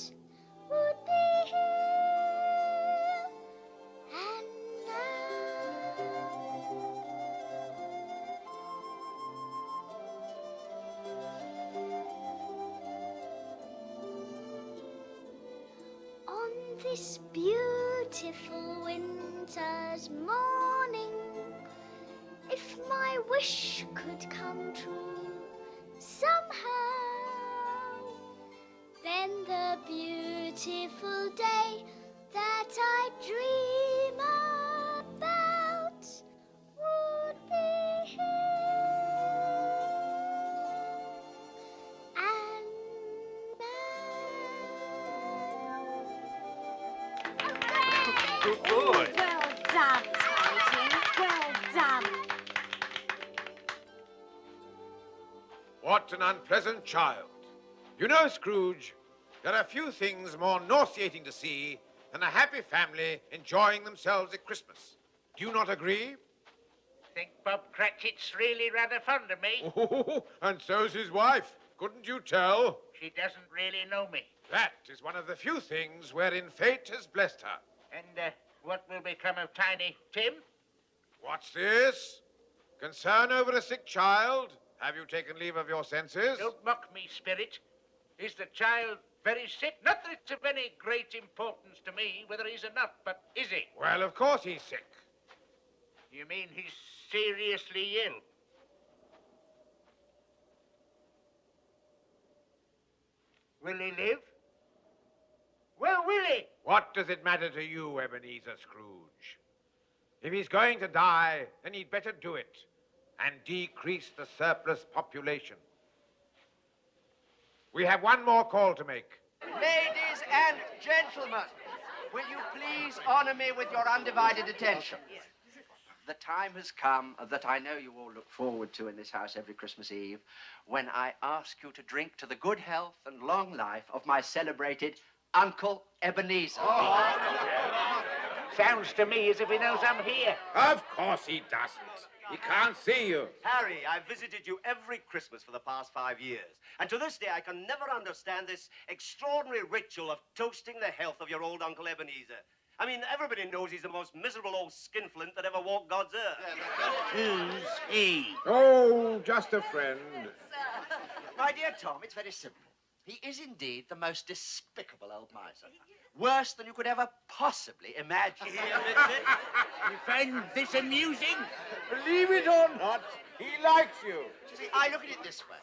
would be here and now. On this beautiful winter's morning, if my wish could come true somehow, then the beautiful day that I dream about would be here and good boy. Well done, Tiny Tim. Well done. What an unpleasant child. You know, Scrooge, there are few things more nauseating to see than a happy family enjoying themselves at Christmas. Do you not agree? Think Bob Cratchit's really rather fond of me. Oh, and so's his wife. Couldn't you tell? She doesn't really know me. That is one of the few things wherein fate has blessed her. And what will become of Tiny Tim? What's this? Concern over a sick child? Have you taken leave of your senses? Don't mock me, Spirit. Is the child very sick? Not that it's of any great importance to me whether he's or not, but is he? Well, of course he's sick. You mean he's seriously ill? Will he live? Well, will he? What does it matter to you, Ebenezer Scrooge? If he's going to die, then he'd better do it and decrease the surplus population. We have one more call to make. Ladies and gentlemen, will you please honor me with your undivided attention? The time has come that I know you all look forward to in this house every Christmas Eve, when I ask you to drink to the good health and long life of my celebrated Uncle Ebenezer. Sounds to me as if he knows I'm here. Of course he doesn't. He can't see you. Harry, I've visited you every Christmas for the past 5 years. And to this day, I can never understand this extraordinary ritual of toasting the health of your old Uncle Ebenezer. I mean, everybody knows he's the most miserable old skinflint that ever walked God's earth. Who's he? Oh, just a friend. My dear Tom, it's very simple. He is indeed the most despicable old miser. Worse than you could ever possibly imagine. You find this amusing? Believe it or not, he likes you. See, I look at it this way.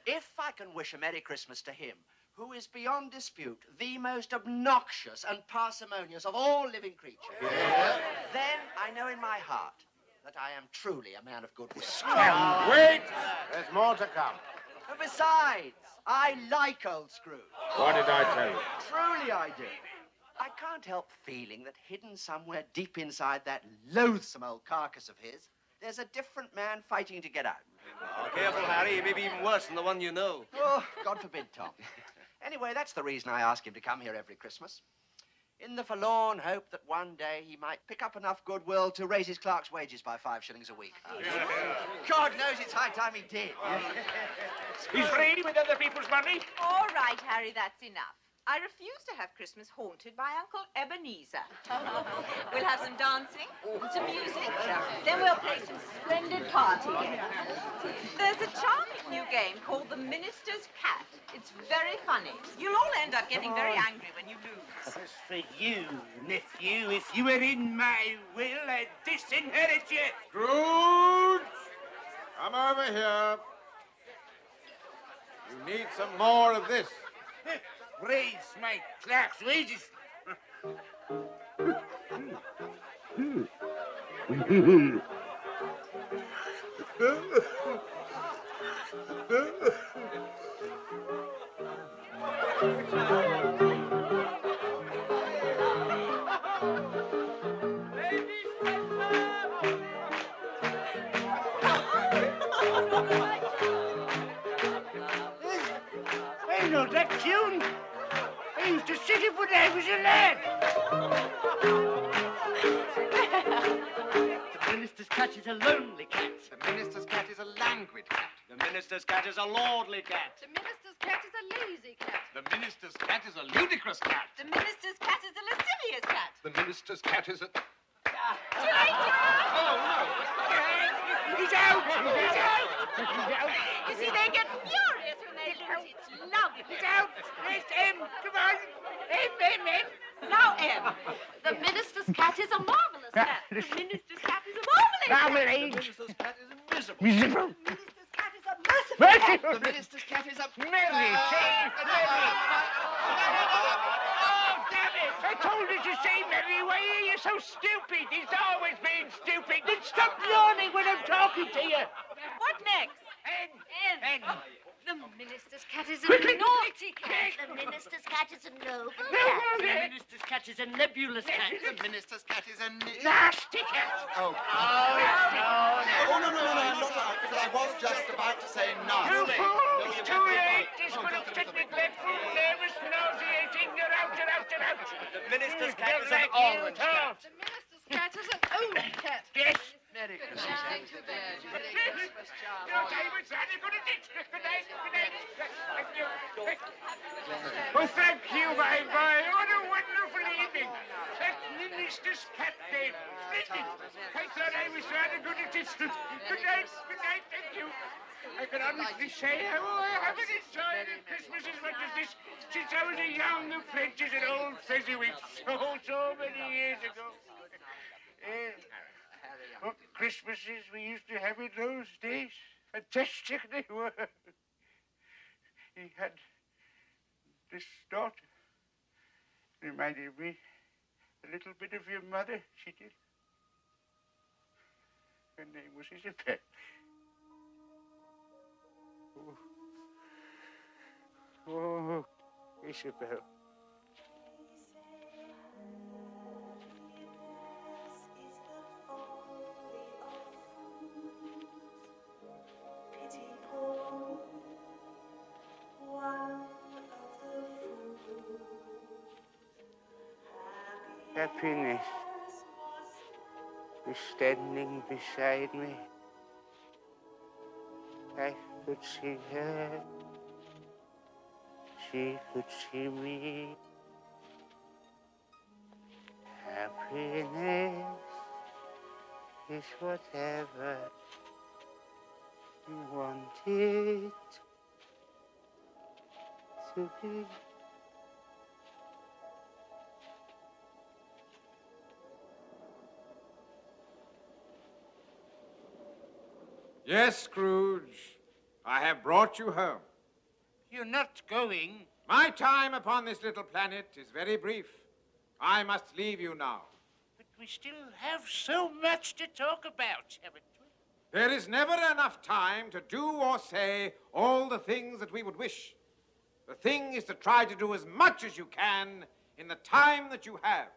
If I can wish a Merry Christmas to him, who is beyond dispute the most obnoxious and parsimonious of all living creatures, then I know in my heart that I am truly a man of goodwill. Wait! There's more to come. And besides, I like old Scrooge. What did I tell you? Truly I do. I can't help feeling that hidden somewhere deep inside that loathsome old carcass of his, there's a different man fighting to get out. Oh, careful, Harry. He may be even worse than the one you know. Oh, God forbid, Tom. Anyway, that's the reason I ask him to come here every Christmas. In the forlorn hope that one day he might pick up enough goodwill to raise his clerk's wages by 5 shillings a week. God knows it's high time he did. He's free with other people's money? All right, Harry, that's enough. I refuse to have Christmas haunted by Uncle Ebenezer. We'll have some dancing, some music, then we'll play some splendid party games. There's a charming new game called the Minister's Cat. It's very funny. You'll all end up getting very angry when you lose. As for you, nephew, if you were in my will, I'd disinherit you. Scrooge! Come over here. You need some more of this. Raise my clerk's wages. I know that tune. I used to sing it when I was a lad. The minister's cat is a lonely cat. The minister's cat is a languid cat. The minister's cat is a lordly cat. The minister's cat is a lazy cat. The minister's cat is a ludicrous cat. The minister's cat is a lascivious cat. The minister's cat is a... Too late, Oh, no. He's out! He's out! He's out! You see, they get furious when they lose. It's lovely. He's out! Where's M? Come on! M. Now, Em, the minister's cat is a marvelous cat. The minister's cat is a marvelous cat. Marmalade. The minister's cat is a miserable... Miserable. The minister's cat is a merciful cat. The minister's cat is a... Mary, say Mary. Oh, damn it! I told you to say Mary. Why are you so stupid? He's always being stupid. Then stop yawning when I'm talking to you. What next? N. The minister's cat is a naughty cat. The minister's cat is a noble No, cat. no, The minister's cat is a nebulous cat. The minister's cat is a nasty cat. Oh, no, because I was just about to say nasty. You fool! It's too late. This could have been neglectful, nervous, nauseating. You're out, you're out, you're out. The minister's cat Don't is an like you orange at all. cat. Cat is an old cat. Yes. Merry Christmas. Yes, I was very good at it. Good night, good night. Thank you. Well, thank you, my boy. What a wonderful evening. That minister's cat game. Splendid. I thought I was rather good at it. Good night, thank you. I can honestly say how I haven't enjoyed a Christmas as much as this since I was a young apprentice at Old Fezziwig so many years ago. What Christmases we used to have in those days. Fantastic they were. He had this daughter. Reminded me a little bit of your mother, she did. Her name was Isabel. Oh, Isabel. Happiness was standing beside me. I could see her. She could see me. Happiness is whatever you want it to be. Yes, Scrooge, I have brought you home. You're not going. My time upon this little planet is very brief. I must leave you now. But we still have so much to talk about, haven't we? There is never enough time to do or say all the things that we would wish. The thing is to try to do as much as you can in the time that you have.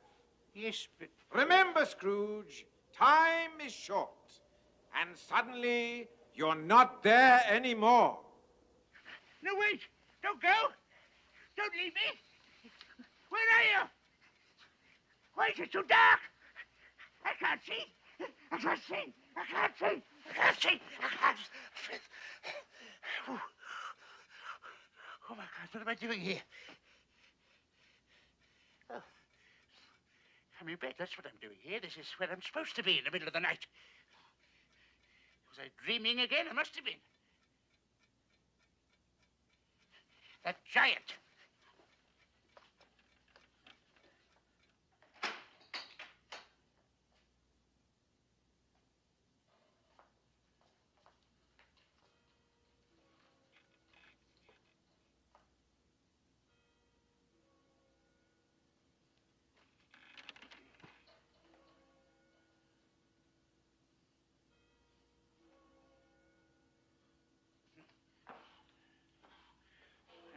Yes, but... Remember, Scrooge, time is short. And suddenly, you're not there anymore. No, wait! Don't go! Don't leave me! Where are you? Why is it so dark? I can't see! I can't see! I can't see! I can't see! I can't see! Oh, my God, what am I doing here? Oh. I'm in bed, that's what I'm doing here. This is where I'm supposed to be in the middle of the night. Was I dreaming again? I must have been. That giant.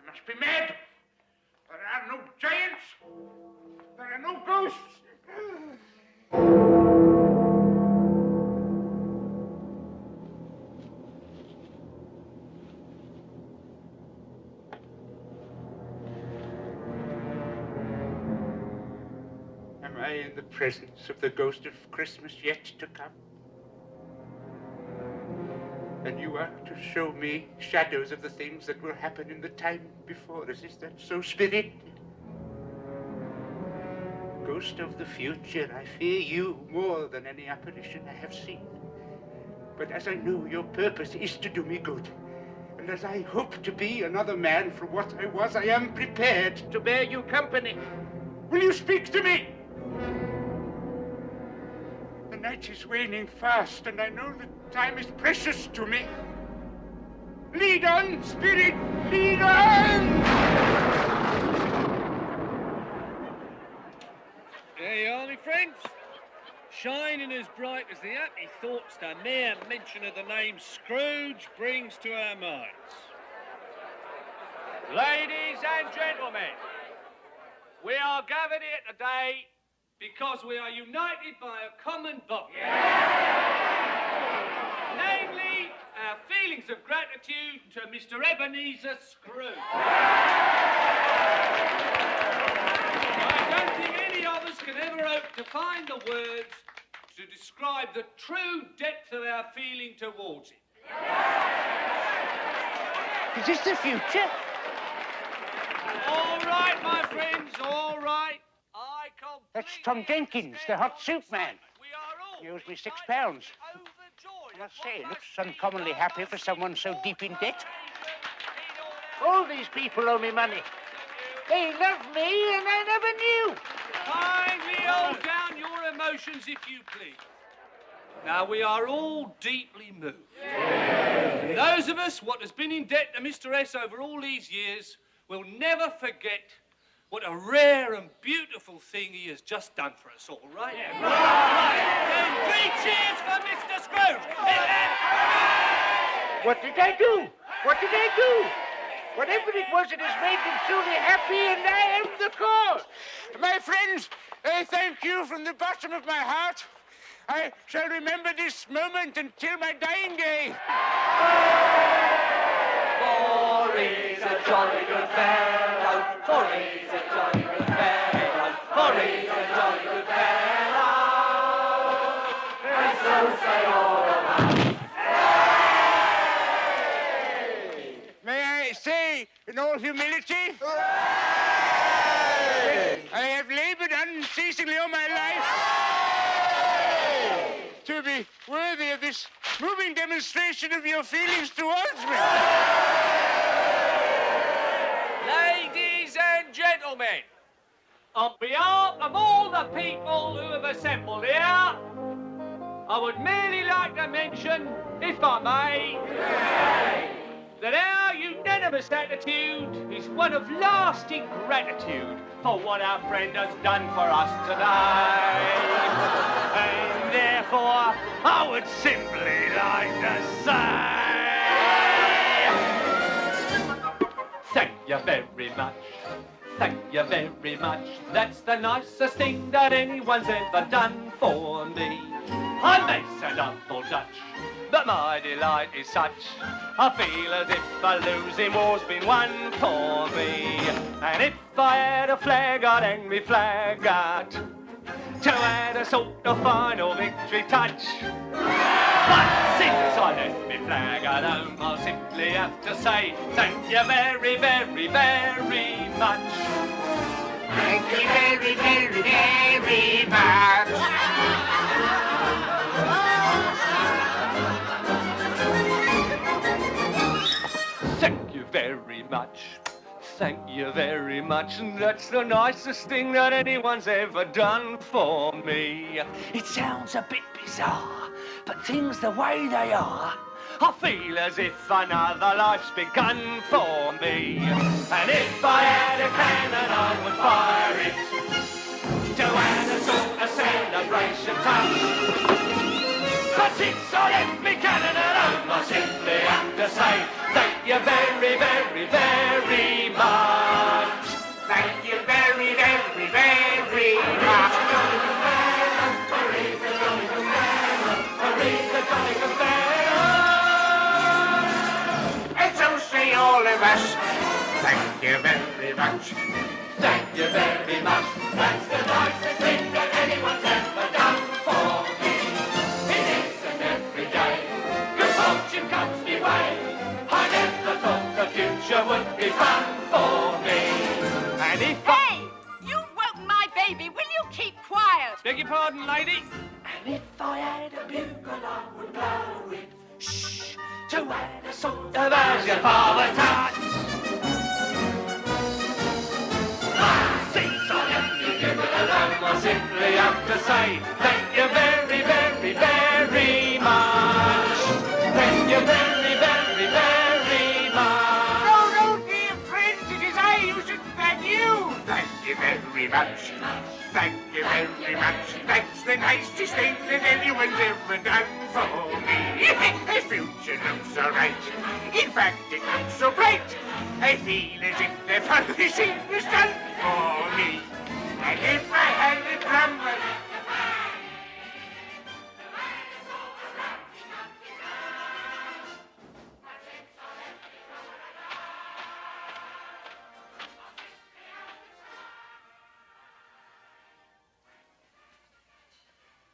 Must be mad. There are no giants. There are no ghosts. Am I in the presence of the ghost of Christmas yet to come? And you are to show me shadows of the things that will happen in the time before us. Is that so, Spirit? Ghost of the future, I fear you more than any apparition I have seen. But as I know your purpose is to do me good, and as I hope to be another man from what I was, I am prepared to bear you company. Will you speak to me? The night is waning fast, and I know that time is precious to me. Lead on, Spirit, lead on! There you are, my friends. Shining as bright as the happy thoughts the mere mention of the name Scrooge brings to our minds. Ladies and gentlemen, we are gathered here today because we are united by a common bond. Namely, our feelings of gratitude to Mr. Ebenezer Scrooge. I don't think any of us can ever hope to find the words to describe the true depth of our feeling towards him. Is this the future? All right, my friends, all right. That's Tom Jenkins, the hot soup man. He owes me £6. I must say, he looks uncommonly happy for someone so deep in debt. All these people owe me money. They love me and I never knew. Kindly hold down your emotions, if you please. Now, we are all deeply moved. And those of us what has been in debt to Mr. S over all these years will never forget what a rare and beautiful thing he has just done for us all, right? Yeah. Right. Then 3 cheers for Mr. Scrooge. What did I do? What did I do? Whatever it was, it has made them truly happy, and I am the cause. My friends, I thank you from the bottom of my heart. I shall remember this moment until my dying day. For he's a jolly good fellow, for he's a jolly good fellow, for he's a jolly good fellow, and so say all of us. May I say, in all humility, I have labored unceasingly all my life to be worthy of this moving demonstration of your feelings towards me. Ladies and gentlemen, on behalf of all the people who have assembled here, I would merely like to mention, if I may, that our unanimous attitude is one of lasting gratitude for what our friend has done for us today. And therefore, I would simply like to say, thank you very much. Thank you very much. That's the nicest thing that anyone's ever done for me. I may sound awful Dutch, but my delight is such. I feel as if a losing war's been won for me. And if I had a flag, I'd hang me flag out to add a sort of final victory touch. But since I left me flag at home, I'll simply have to say thank you very, very, very much. Thank you very, very, very much. Thank you very much. Thank you very much. And that's the nicest thing that anyone's ever done for me. It sounds a bit bizarre, but things the way they are, I feel as if another life's begun for me. And if I had a cannon, I would fire it to add a sort of celebration touch. But since I left me cannon at home, I simply have to say thank you very, very, very much. Thank you very, very, very much. And so say all of us, thank you very much. Thank you very much. That's the nicest thing that anyone's ever done for me. It isn't every day good fortune comes me way. I never thought the future would be fun for me. And if Hey! You've woken my baby. Will you keep quiet? Beg your pardon, lady. And if I had a bugle, I would blow it. Shh, to add a sort of version for the touch. Since I left you given alone, I simply have to say thank you very, very, very much. Thank you very, very, very much. No, dear friends, it is I who should thank you. Thank you very very much. Thank you very much. That's the nicest thing that anyone's ever done for me. The future looks all right. In fact, it looks so bright. I feel as if the furnishing was done for me. And if I had a drum,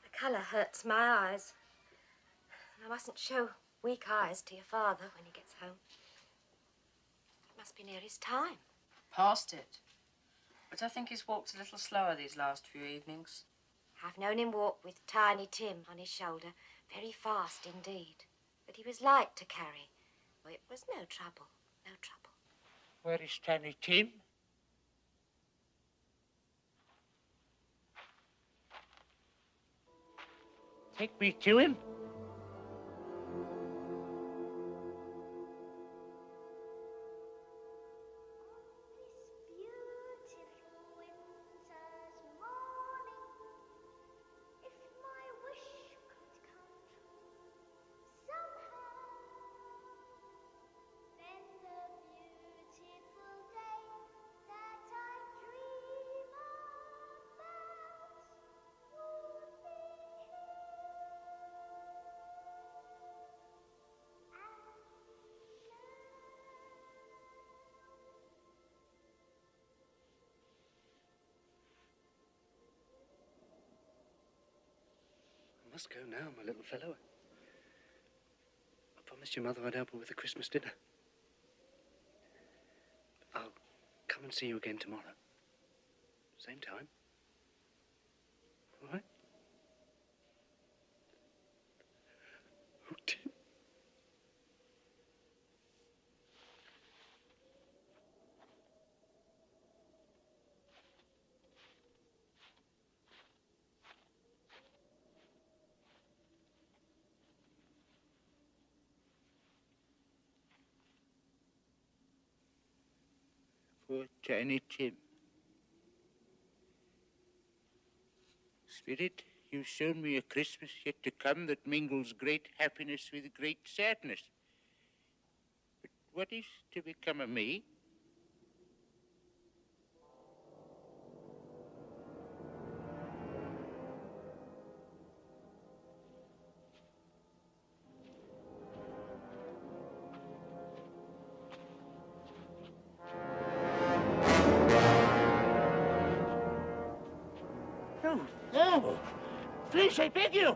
The colour hurts my eyes. I mustn't show weak eyes to your father when he gets home. It must be near his time. Past it. But I think he's walked a little slower these last few evenings. I've known him walk with Tiny Tim on his shoulder, very fast indeed. But he was light to carry. Oh, it was no trouble, no trouble. Where is Tiny Tim? Take me to him. I must go now, my little fellow. I promised your mother I'd help her with the Christmas dinner. I'll come and see you again tomorrow. Same time. All right? Oh, Tim. Poor Tiny Tim. Spirit, you've shown me a Christmas yet to come that mingles great happiness with great sadness. But what is to become of me? No, please, I beg you.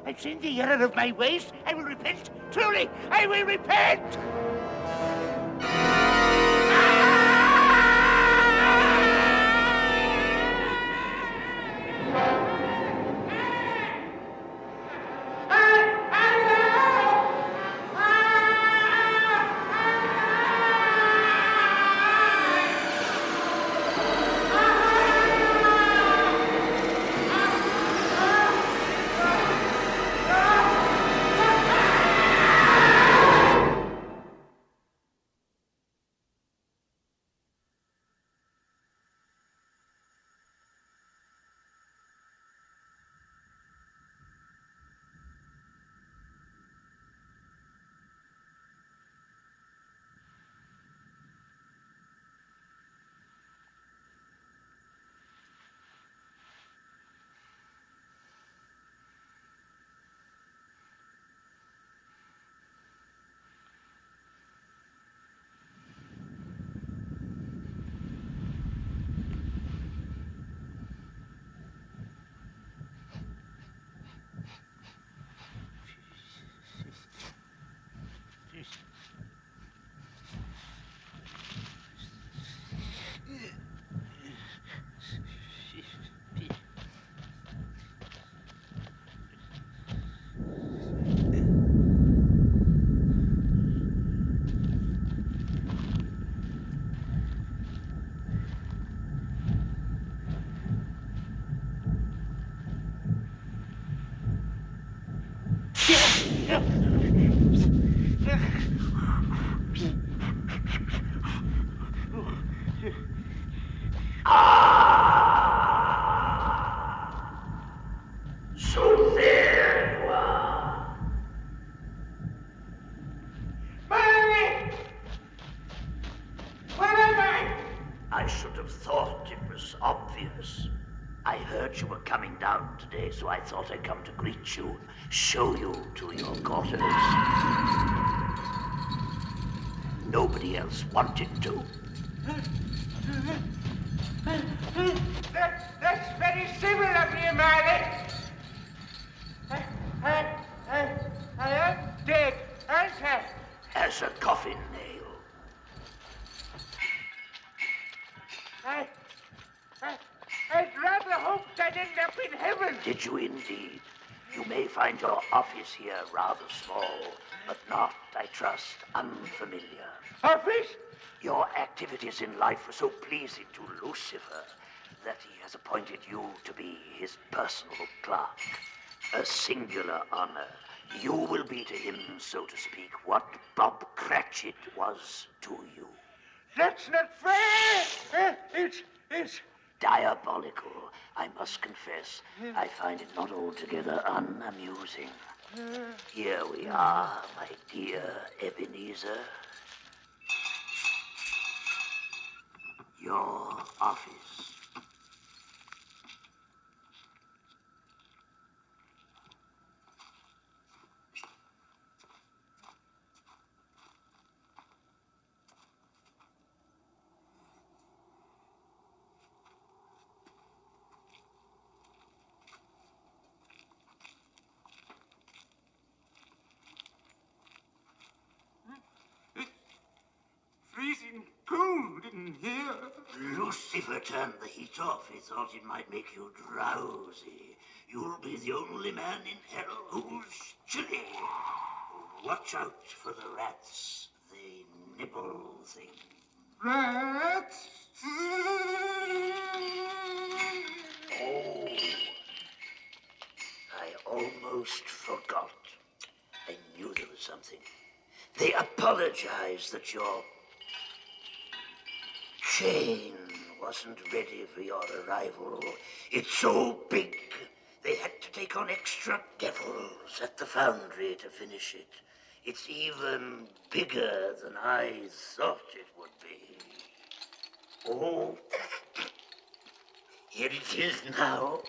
I've sinned the error of my ways. I will repent. Truly, I will repent. Ah! was obvious. I heard you were coming down today, so I thought I'd come to greet you, show you to your quarters. Nobody else wanted to. That's very civil of you, Marley. I am dead, aren't I? As a coffin nail. I'd rather hope I'd end up in heaven. Did you indeed? You may find your office here rather small, but not, I trust, unfamiliar. Office? Your activities in life were so pleasing to Lucifer that he has appointed you to be his personal clerk. A singular honor. You will be to him, so to speak, what Bob Cratchit was to you. That's not fair. It's diabolical, I must confess. I find it not altogether unamusing. Here we are, my dear Ebenezer. Your office. freezing cold in here. Lucifer turned the heat off. He thought it might make you drowsy. You'll be the only man in hell who's chilly. Watch out for the rats. They nibble things. Rats? Oh, I almost forgot. I knew there was something. They apologize that your chain wasn't ready for your arrival. It's so big, they had to take on extra devils at the foundry to finish it. It's even bigger than I thought it would be. Oh, here it is now.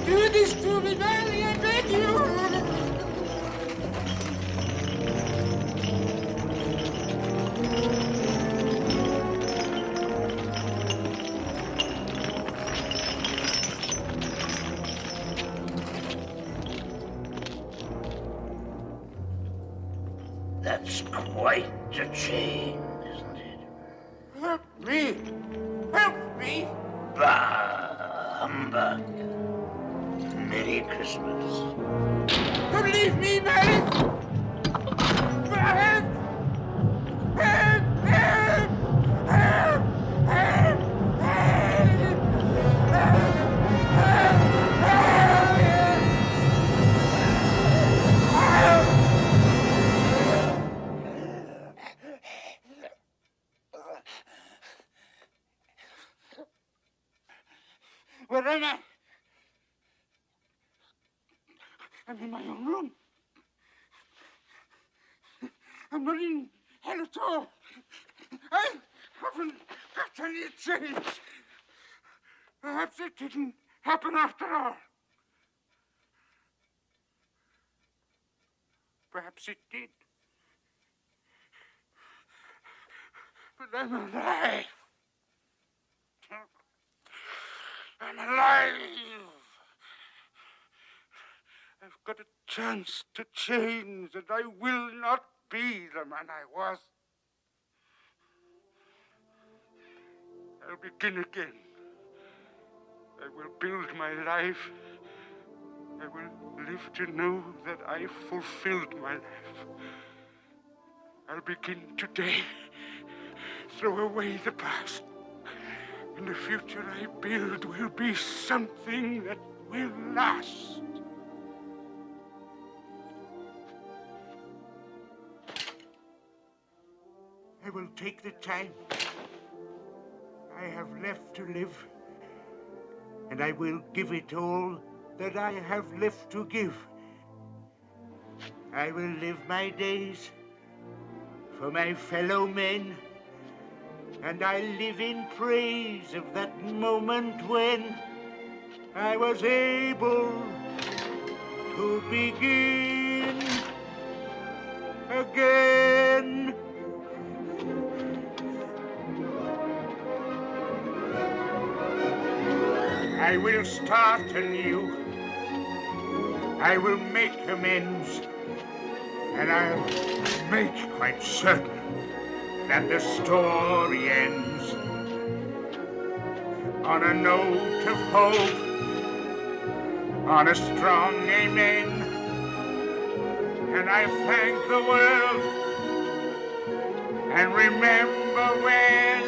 Do this to me, Barney, I beg you. That's quite a chain, isn't it? Help me! Help me! Bah, humbug. Merry Christmas. Don't leave me, Mary! Help! Help! Help! Help! Help! Where am I? I'm in my own room. I'm not in hell at all. I haven't got any change. Perhaps it didn't happen after all. Perhaps it did. But I'm alive. I'm alive. I've got a chance to change, and I will not be the man I was. I'll begin again. I will build my life. I will live to know that I fulfilled my life. I'll begin today. Throw away the past. And the future I build will be something that will last. I will take the time. I have left to live, and I will give it all that I have left to give. I will live my days for my fellow men, and I live in praise of that moment when I was able to begin again. I will start anew. I will make amends, and I'll make quite certain that the story ends on a note of hope, on a strong amen. And I thank the world and remember when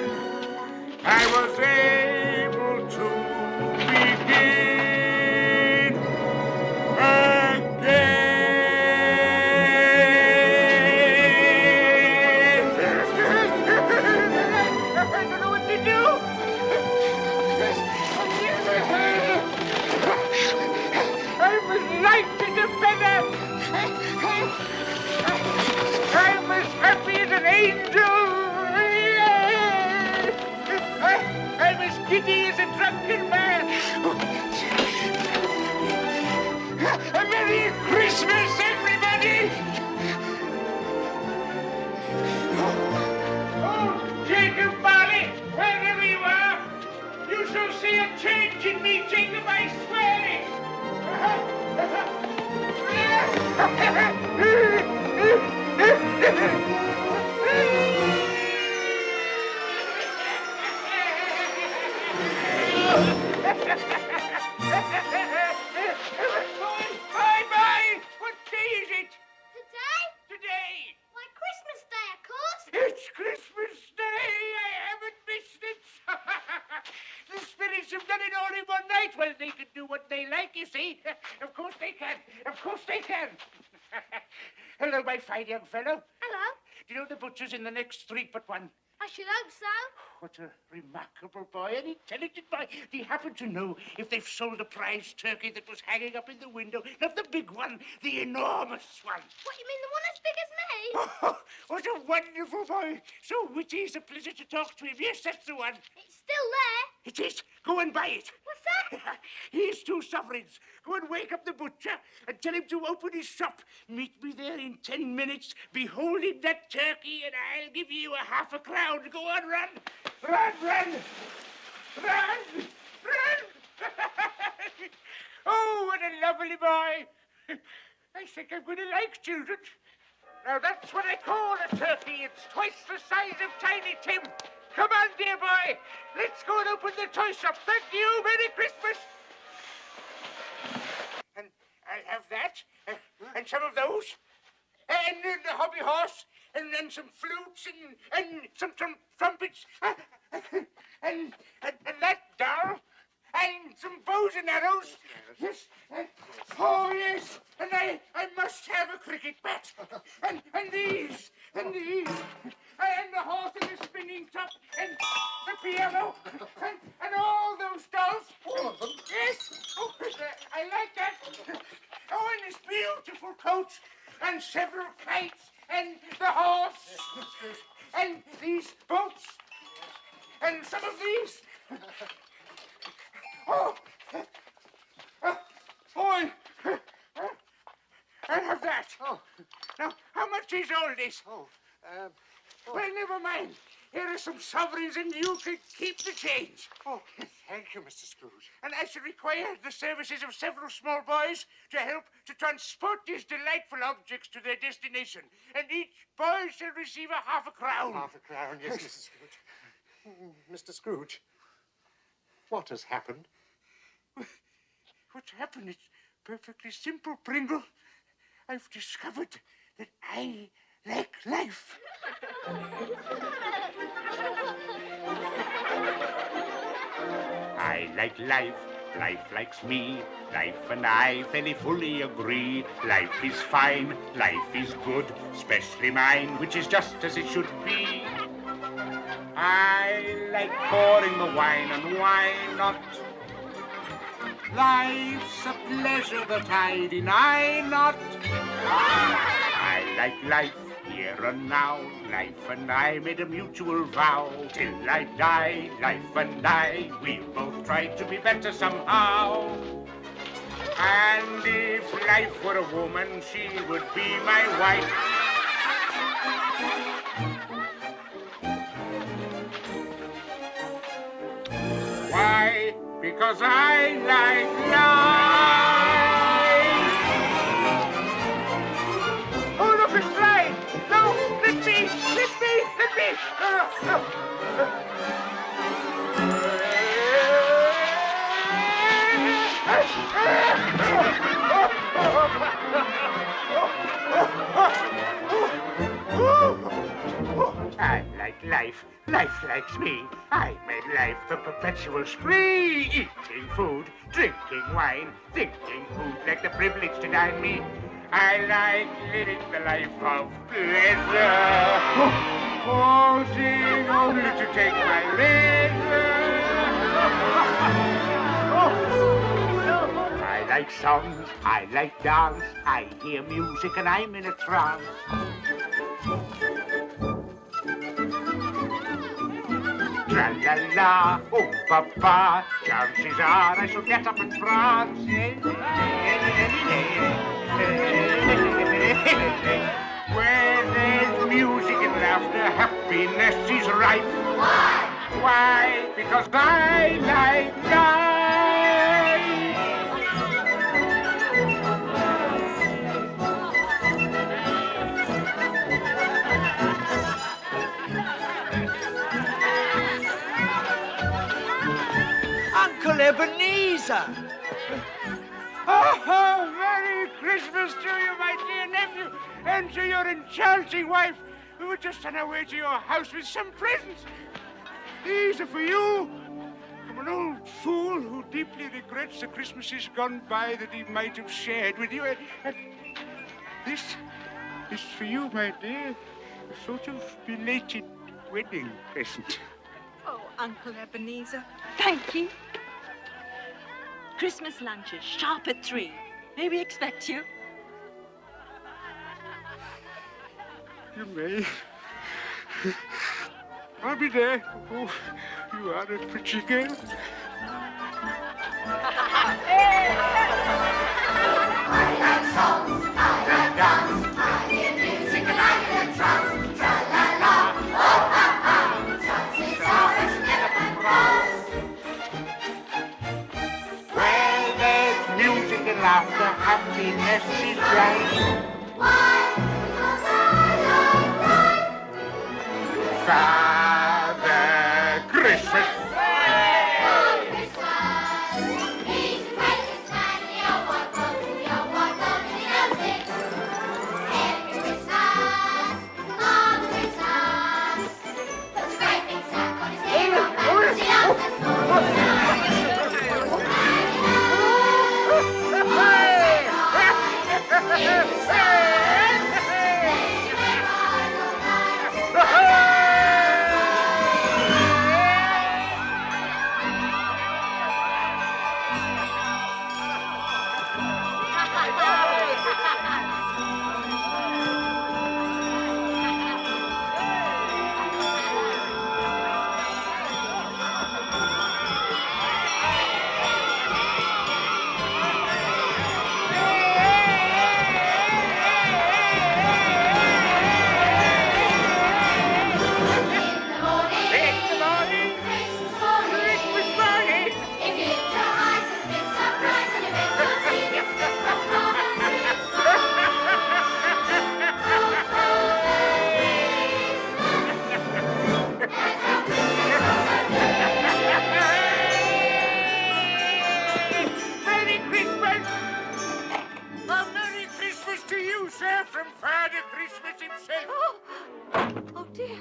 I was able to begin again. I don't know what to do. I'm as light as a feather. I'm as happy as an angel. I'm as giddy as a drunken man. A Merry Christmas, everybody! Oh, Jacob Barley, wherever you are, you shall see a change in me, Jacob, I swear it! Bye-bye! What day is it? Today? Today! Why, Christmas Day, of course. It's Christmas Day! I haven't missed it! The spirits have done it all in one night. Well, they can do what they like, you see. Of course they can. Of course they can. Hello, my fine young fellow. Hello. Do you know the butcher's in the next street but one? I should hope so. What a remarkable boy, an intelligent boy. Do you happen to know if they've sold the prize turkey that was hanging up in the window? Not the big one, the enormous one. What, you mean the one as big as me? Oh, what a wonderful boy. So witty, it's a pleasure to talk to him. Yes, that's the one. It's still there. It is. Go and buy it. What's that? Here's 2 sovereigns. Go and wake up the butcher and tell him to open his shop. Meet me there in 10 minutes, beholding that turkey, and I'll give you a half a crown. Go on, run. Run, run. Run, run. Oh, what a lovely boy. I think I'm going to like children. Now, that's what I call a turkey. It's twice the size of Tiny Tim. Come on, dear boy. Let's go and open the toy shop. Thank you. Merry Christmas. And I'll have that, and some of those, and the hobby horse, and some flutes, and some trumpets, and that doll, and some bows and arrows. Yes. Oh, yes. And I must have a cricket bat. And these, and the horse and the spinning top, and the piano, and all those dolls. All of them? Yes. Oh, I like that. Oh, and this beautiful coat, and several kites, and the horse, and these boats, and some of these. Oh, I'll have that. Oh. Now, how much is all this? Well, never mind. Here are some sovereigns, and you can keep the change. Oh, thank you, Mr. Scrooge. And I shall require the services of several small boys to help to transport these delightful objects to their destination. And each boy shall receive a half a crown. Half a crown, yes, Mrs. Scrooge. Mr. Scrooge, what has happened? What's happened? It's perfectly simple, Pringle. I've discovered that I like life. I like life. Life likes me. Life and I fairly fully agree. Life is fine. Life is good. Especially mine, which is just as it should be. I like pouring the wine, and why not? Life's a pleasure that I deny not. I like life here and now. Life and I made a mutual vow. Till I die, life and I, we'll both try to be better somehow. And if life were a woman, she would be my wife. Why? Because I like life. Oh, look, it's flying. No, let me, let me, let me. I like life. Life likes me. I made life a perpetual spree. Eating food, drinking wine, thinking who'd like the privilege to dine me. I like living the life of pleasure. Pausing only to take my leisure. I like songs, I like dance. I hear music and I'm in a trance. Tra-la-la, oh papa, chances are I shall get up and prance. Where there's music and laughter, happiness is rife. Why? Why? Because I like life. Uncle Ebenezer! Oh, Merry Christmas to you, my dear nephew, and to your enchanting wife, who were just on our way to your house with some presents. These are for you, from an old fool who deeply regrets the Christmases gone by that he might have shared with you. And this is for you, my dear, a sort of belated wedding present. Oh, Uncle Ebenezer, thank you. Christmas lunches, sharp at 3. May we expect you? You may. I'll be there. Oh, you are a pretty girl. I like songs, I like dance, I hear music and I'm in a trance. Tra-la-la, oh ha-ha, chances are I should get up and prance. Well, there's music and laughter, happiness is right. Why? Because I like life. Father Christmas.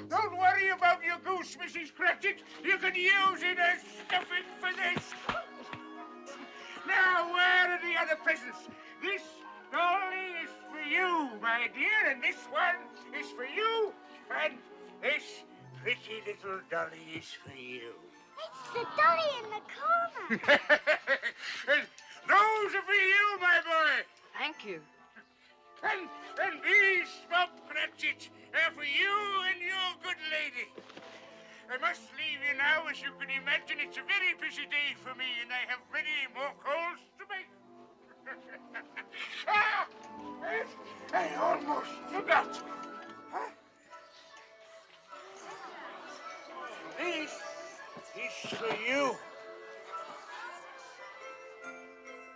Don't worry about your goose, Mrs. Cratchit. You can use it as stuffing for this. Now, where are the other presents? This dolly is for you, my dear, and this one is for you, and this pretty little dolly is for you. It's the dolly in the corner. And those are for you, my boy. Thank you. And these, Bob Cratchit, are for you and your good lady. I must leave you now. As you can imagine, it's a very busy day for me, and I have many more calls to make. I almost forgot. This is for you.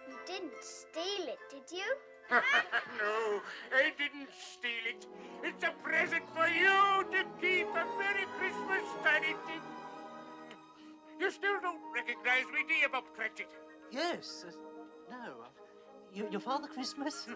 You didn't steal it, did you? No, I didn't steal it. It's a present for you to keep. A Merry Christmas, Tiny Tim. You still don't recognize me, do you, Bob Cratchit? Yes. No. Your Father Christmas? No.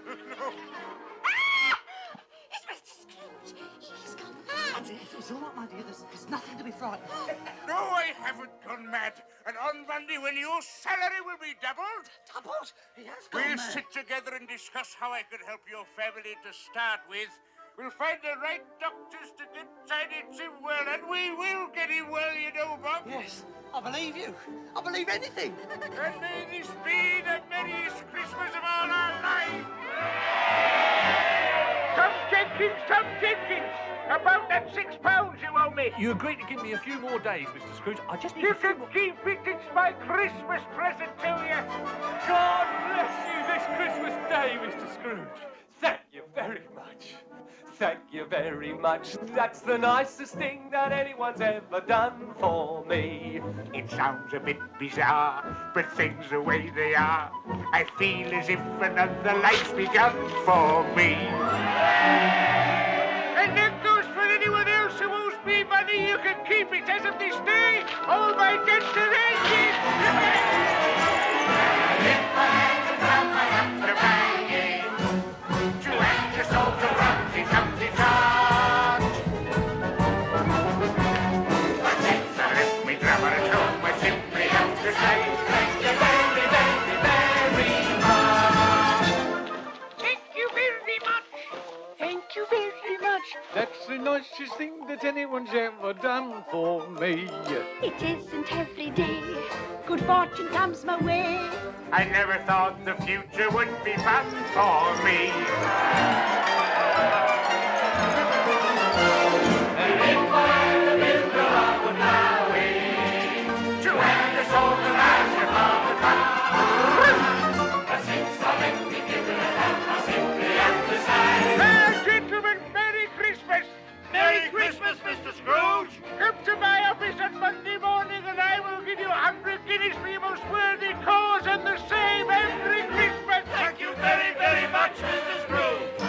It's Mr. Scrooge. He's gone mad. It's all right, my dear. There's nothing to be frightened of. No, I haven't gone mad. And on Monday, when your salary will be doubled... Doubled? He has gone We'll mad. sit together and discuss how I can help your family to start with. We'll find the right doctors to get Tiny Tim well, and we will get him well, you know, Bob. Yes, I believe you. I believe anything. And may this be the merriest Christmas of all our lives. Tom Jenkins, about that £6 you owe me. You agreed to give me a few more days, Mr. Scrooge. I just need You a few can more... keep it. It's my Christmas present to you. God bless you this Christmas day, Mr. Scrooge. Thank you very much. Thank you very much. That's the nicest thing that anyone's ever done for me. It sounds a bit bizarre, but things the way they are, I feel as if another life's begun for me. And that goes for anyone else who owes me money. You can keep it as of this day. All my debts are ended. If I had to drown, I have to bang it. To end your soul to Rumsy Tumsy Tart. But since I left me grammar at home, I simply have to say thank you very, very, very much. Thank you very much. Thank you very much. That's the nicest thing that anyone's ever done for me. It isn't every day good fortune comes my way. I never thought the future would be fun for me. And if I had a builder, I would now wait to hand us all the magic of the time. But since I let me give it a hand, I simply understand. Now, gentlemen, Merry Christmas! Merry Christmas, Mr. Scrooge! Come to my office on Monday morning and I will give you 100 guineas for your most worthy cause and the same every Christmas! Thank you very, very much, Mr. Scrooge!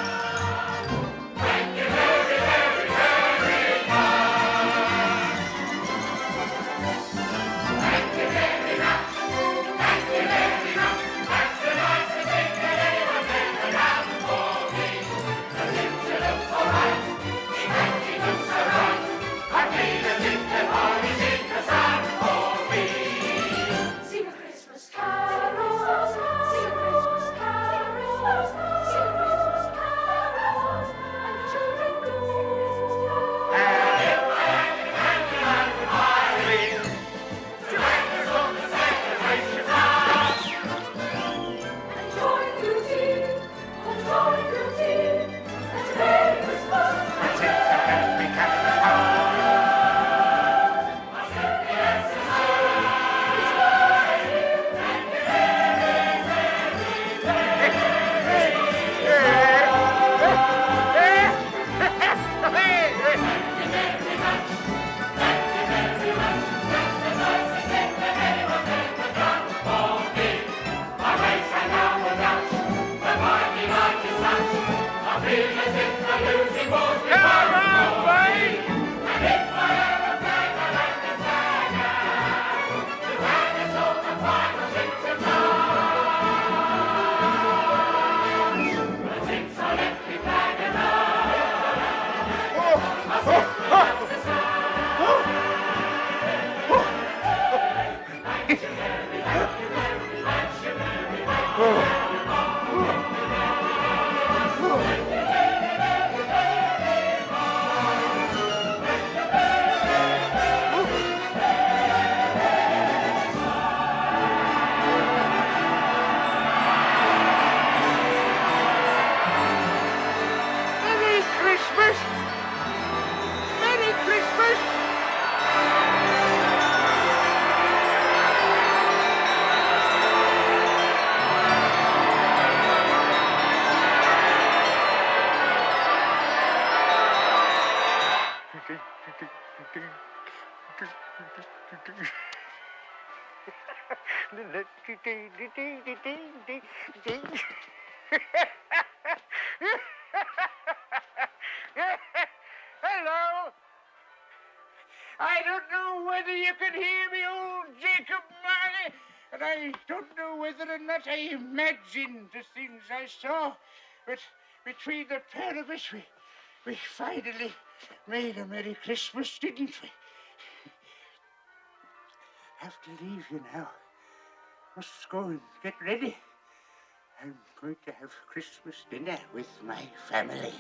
Hello. I don't know whether you can hear me, old Jacob Marley, and I don't know whether or not I imagined the things I saw, but between the pair of us, we finally made a Merry Christmas, didn't we? Have to leave you now. Must go and get ready. I'm going to have Christmas dinner with my family.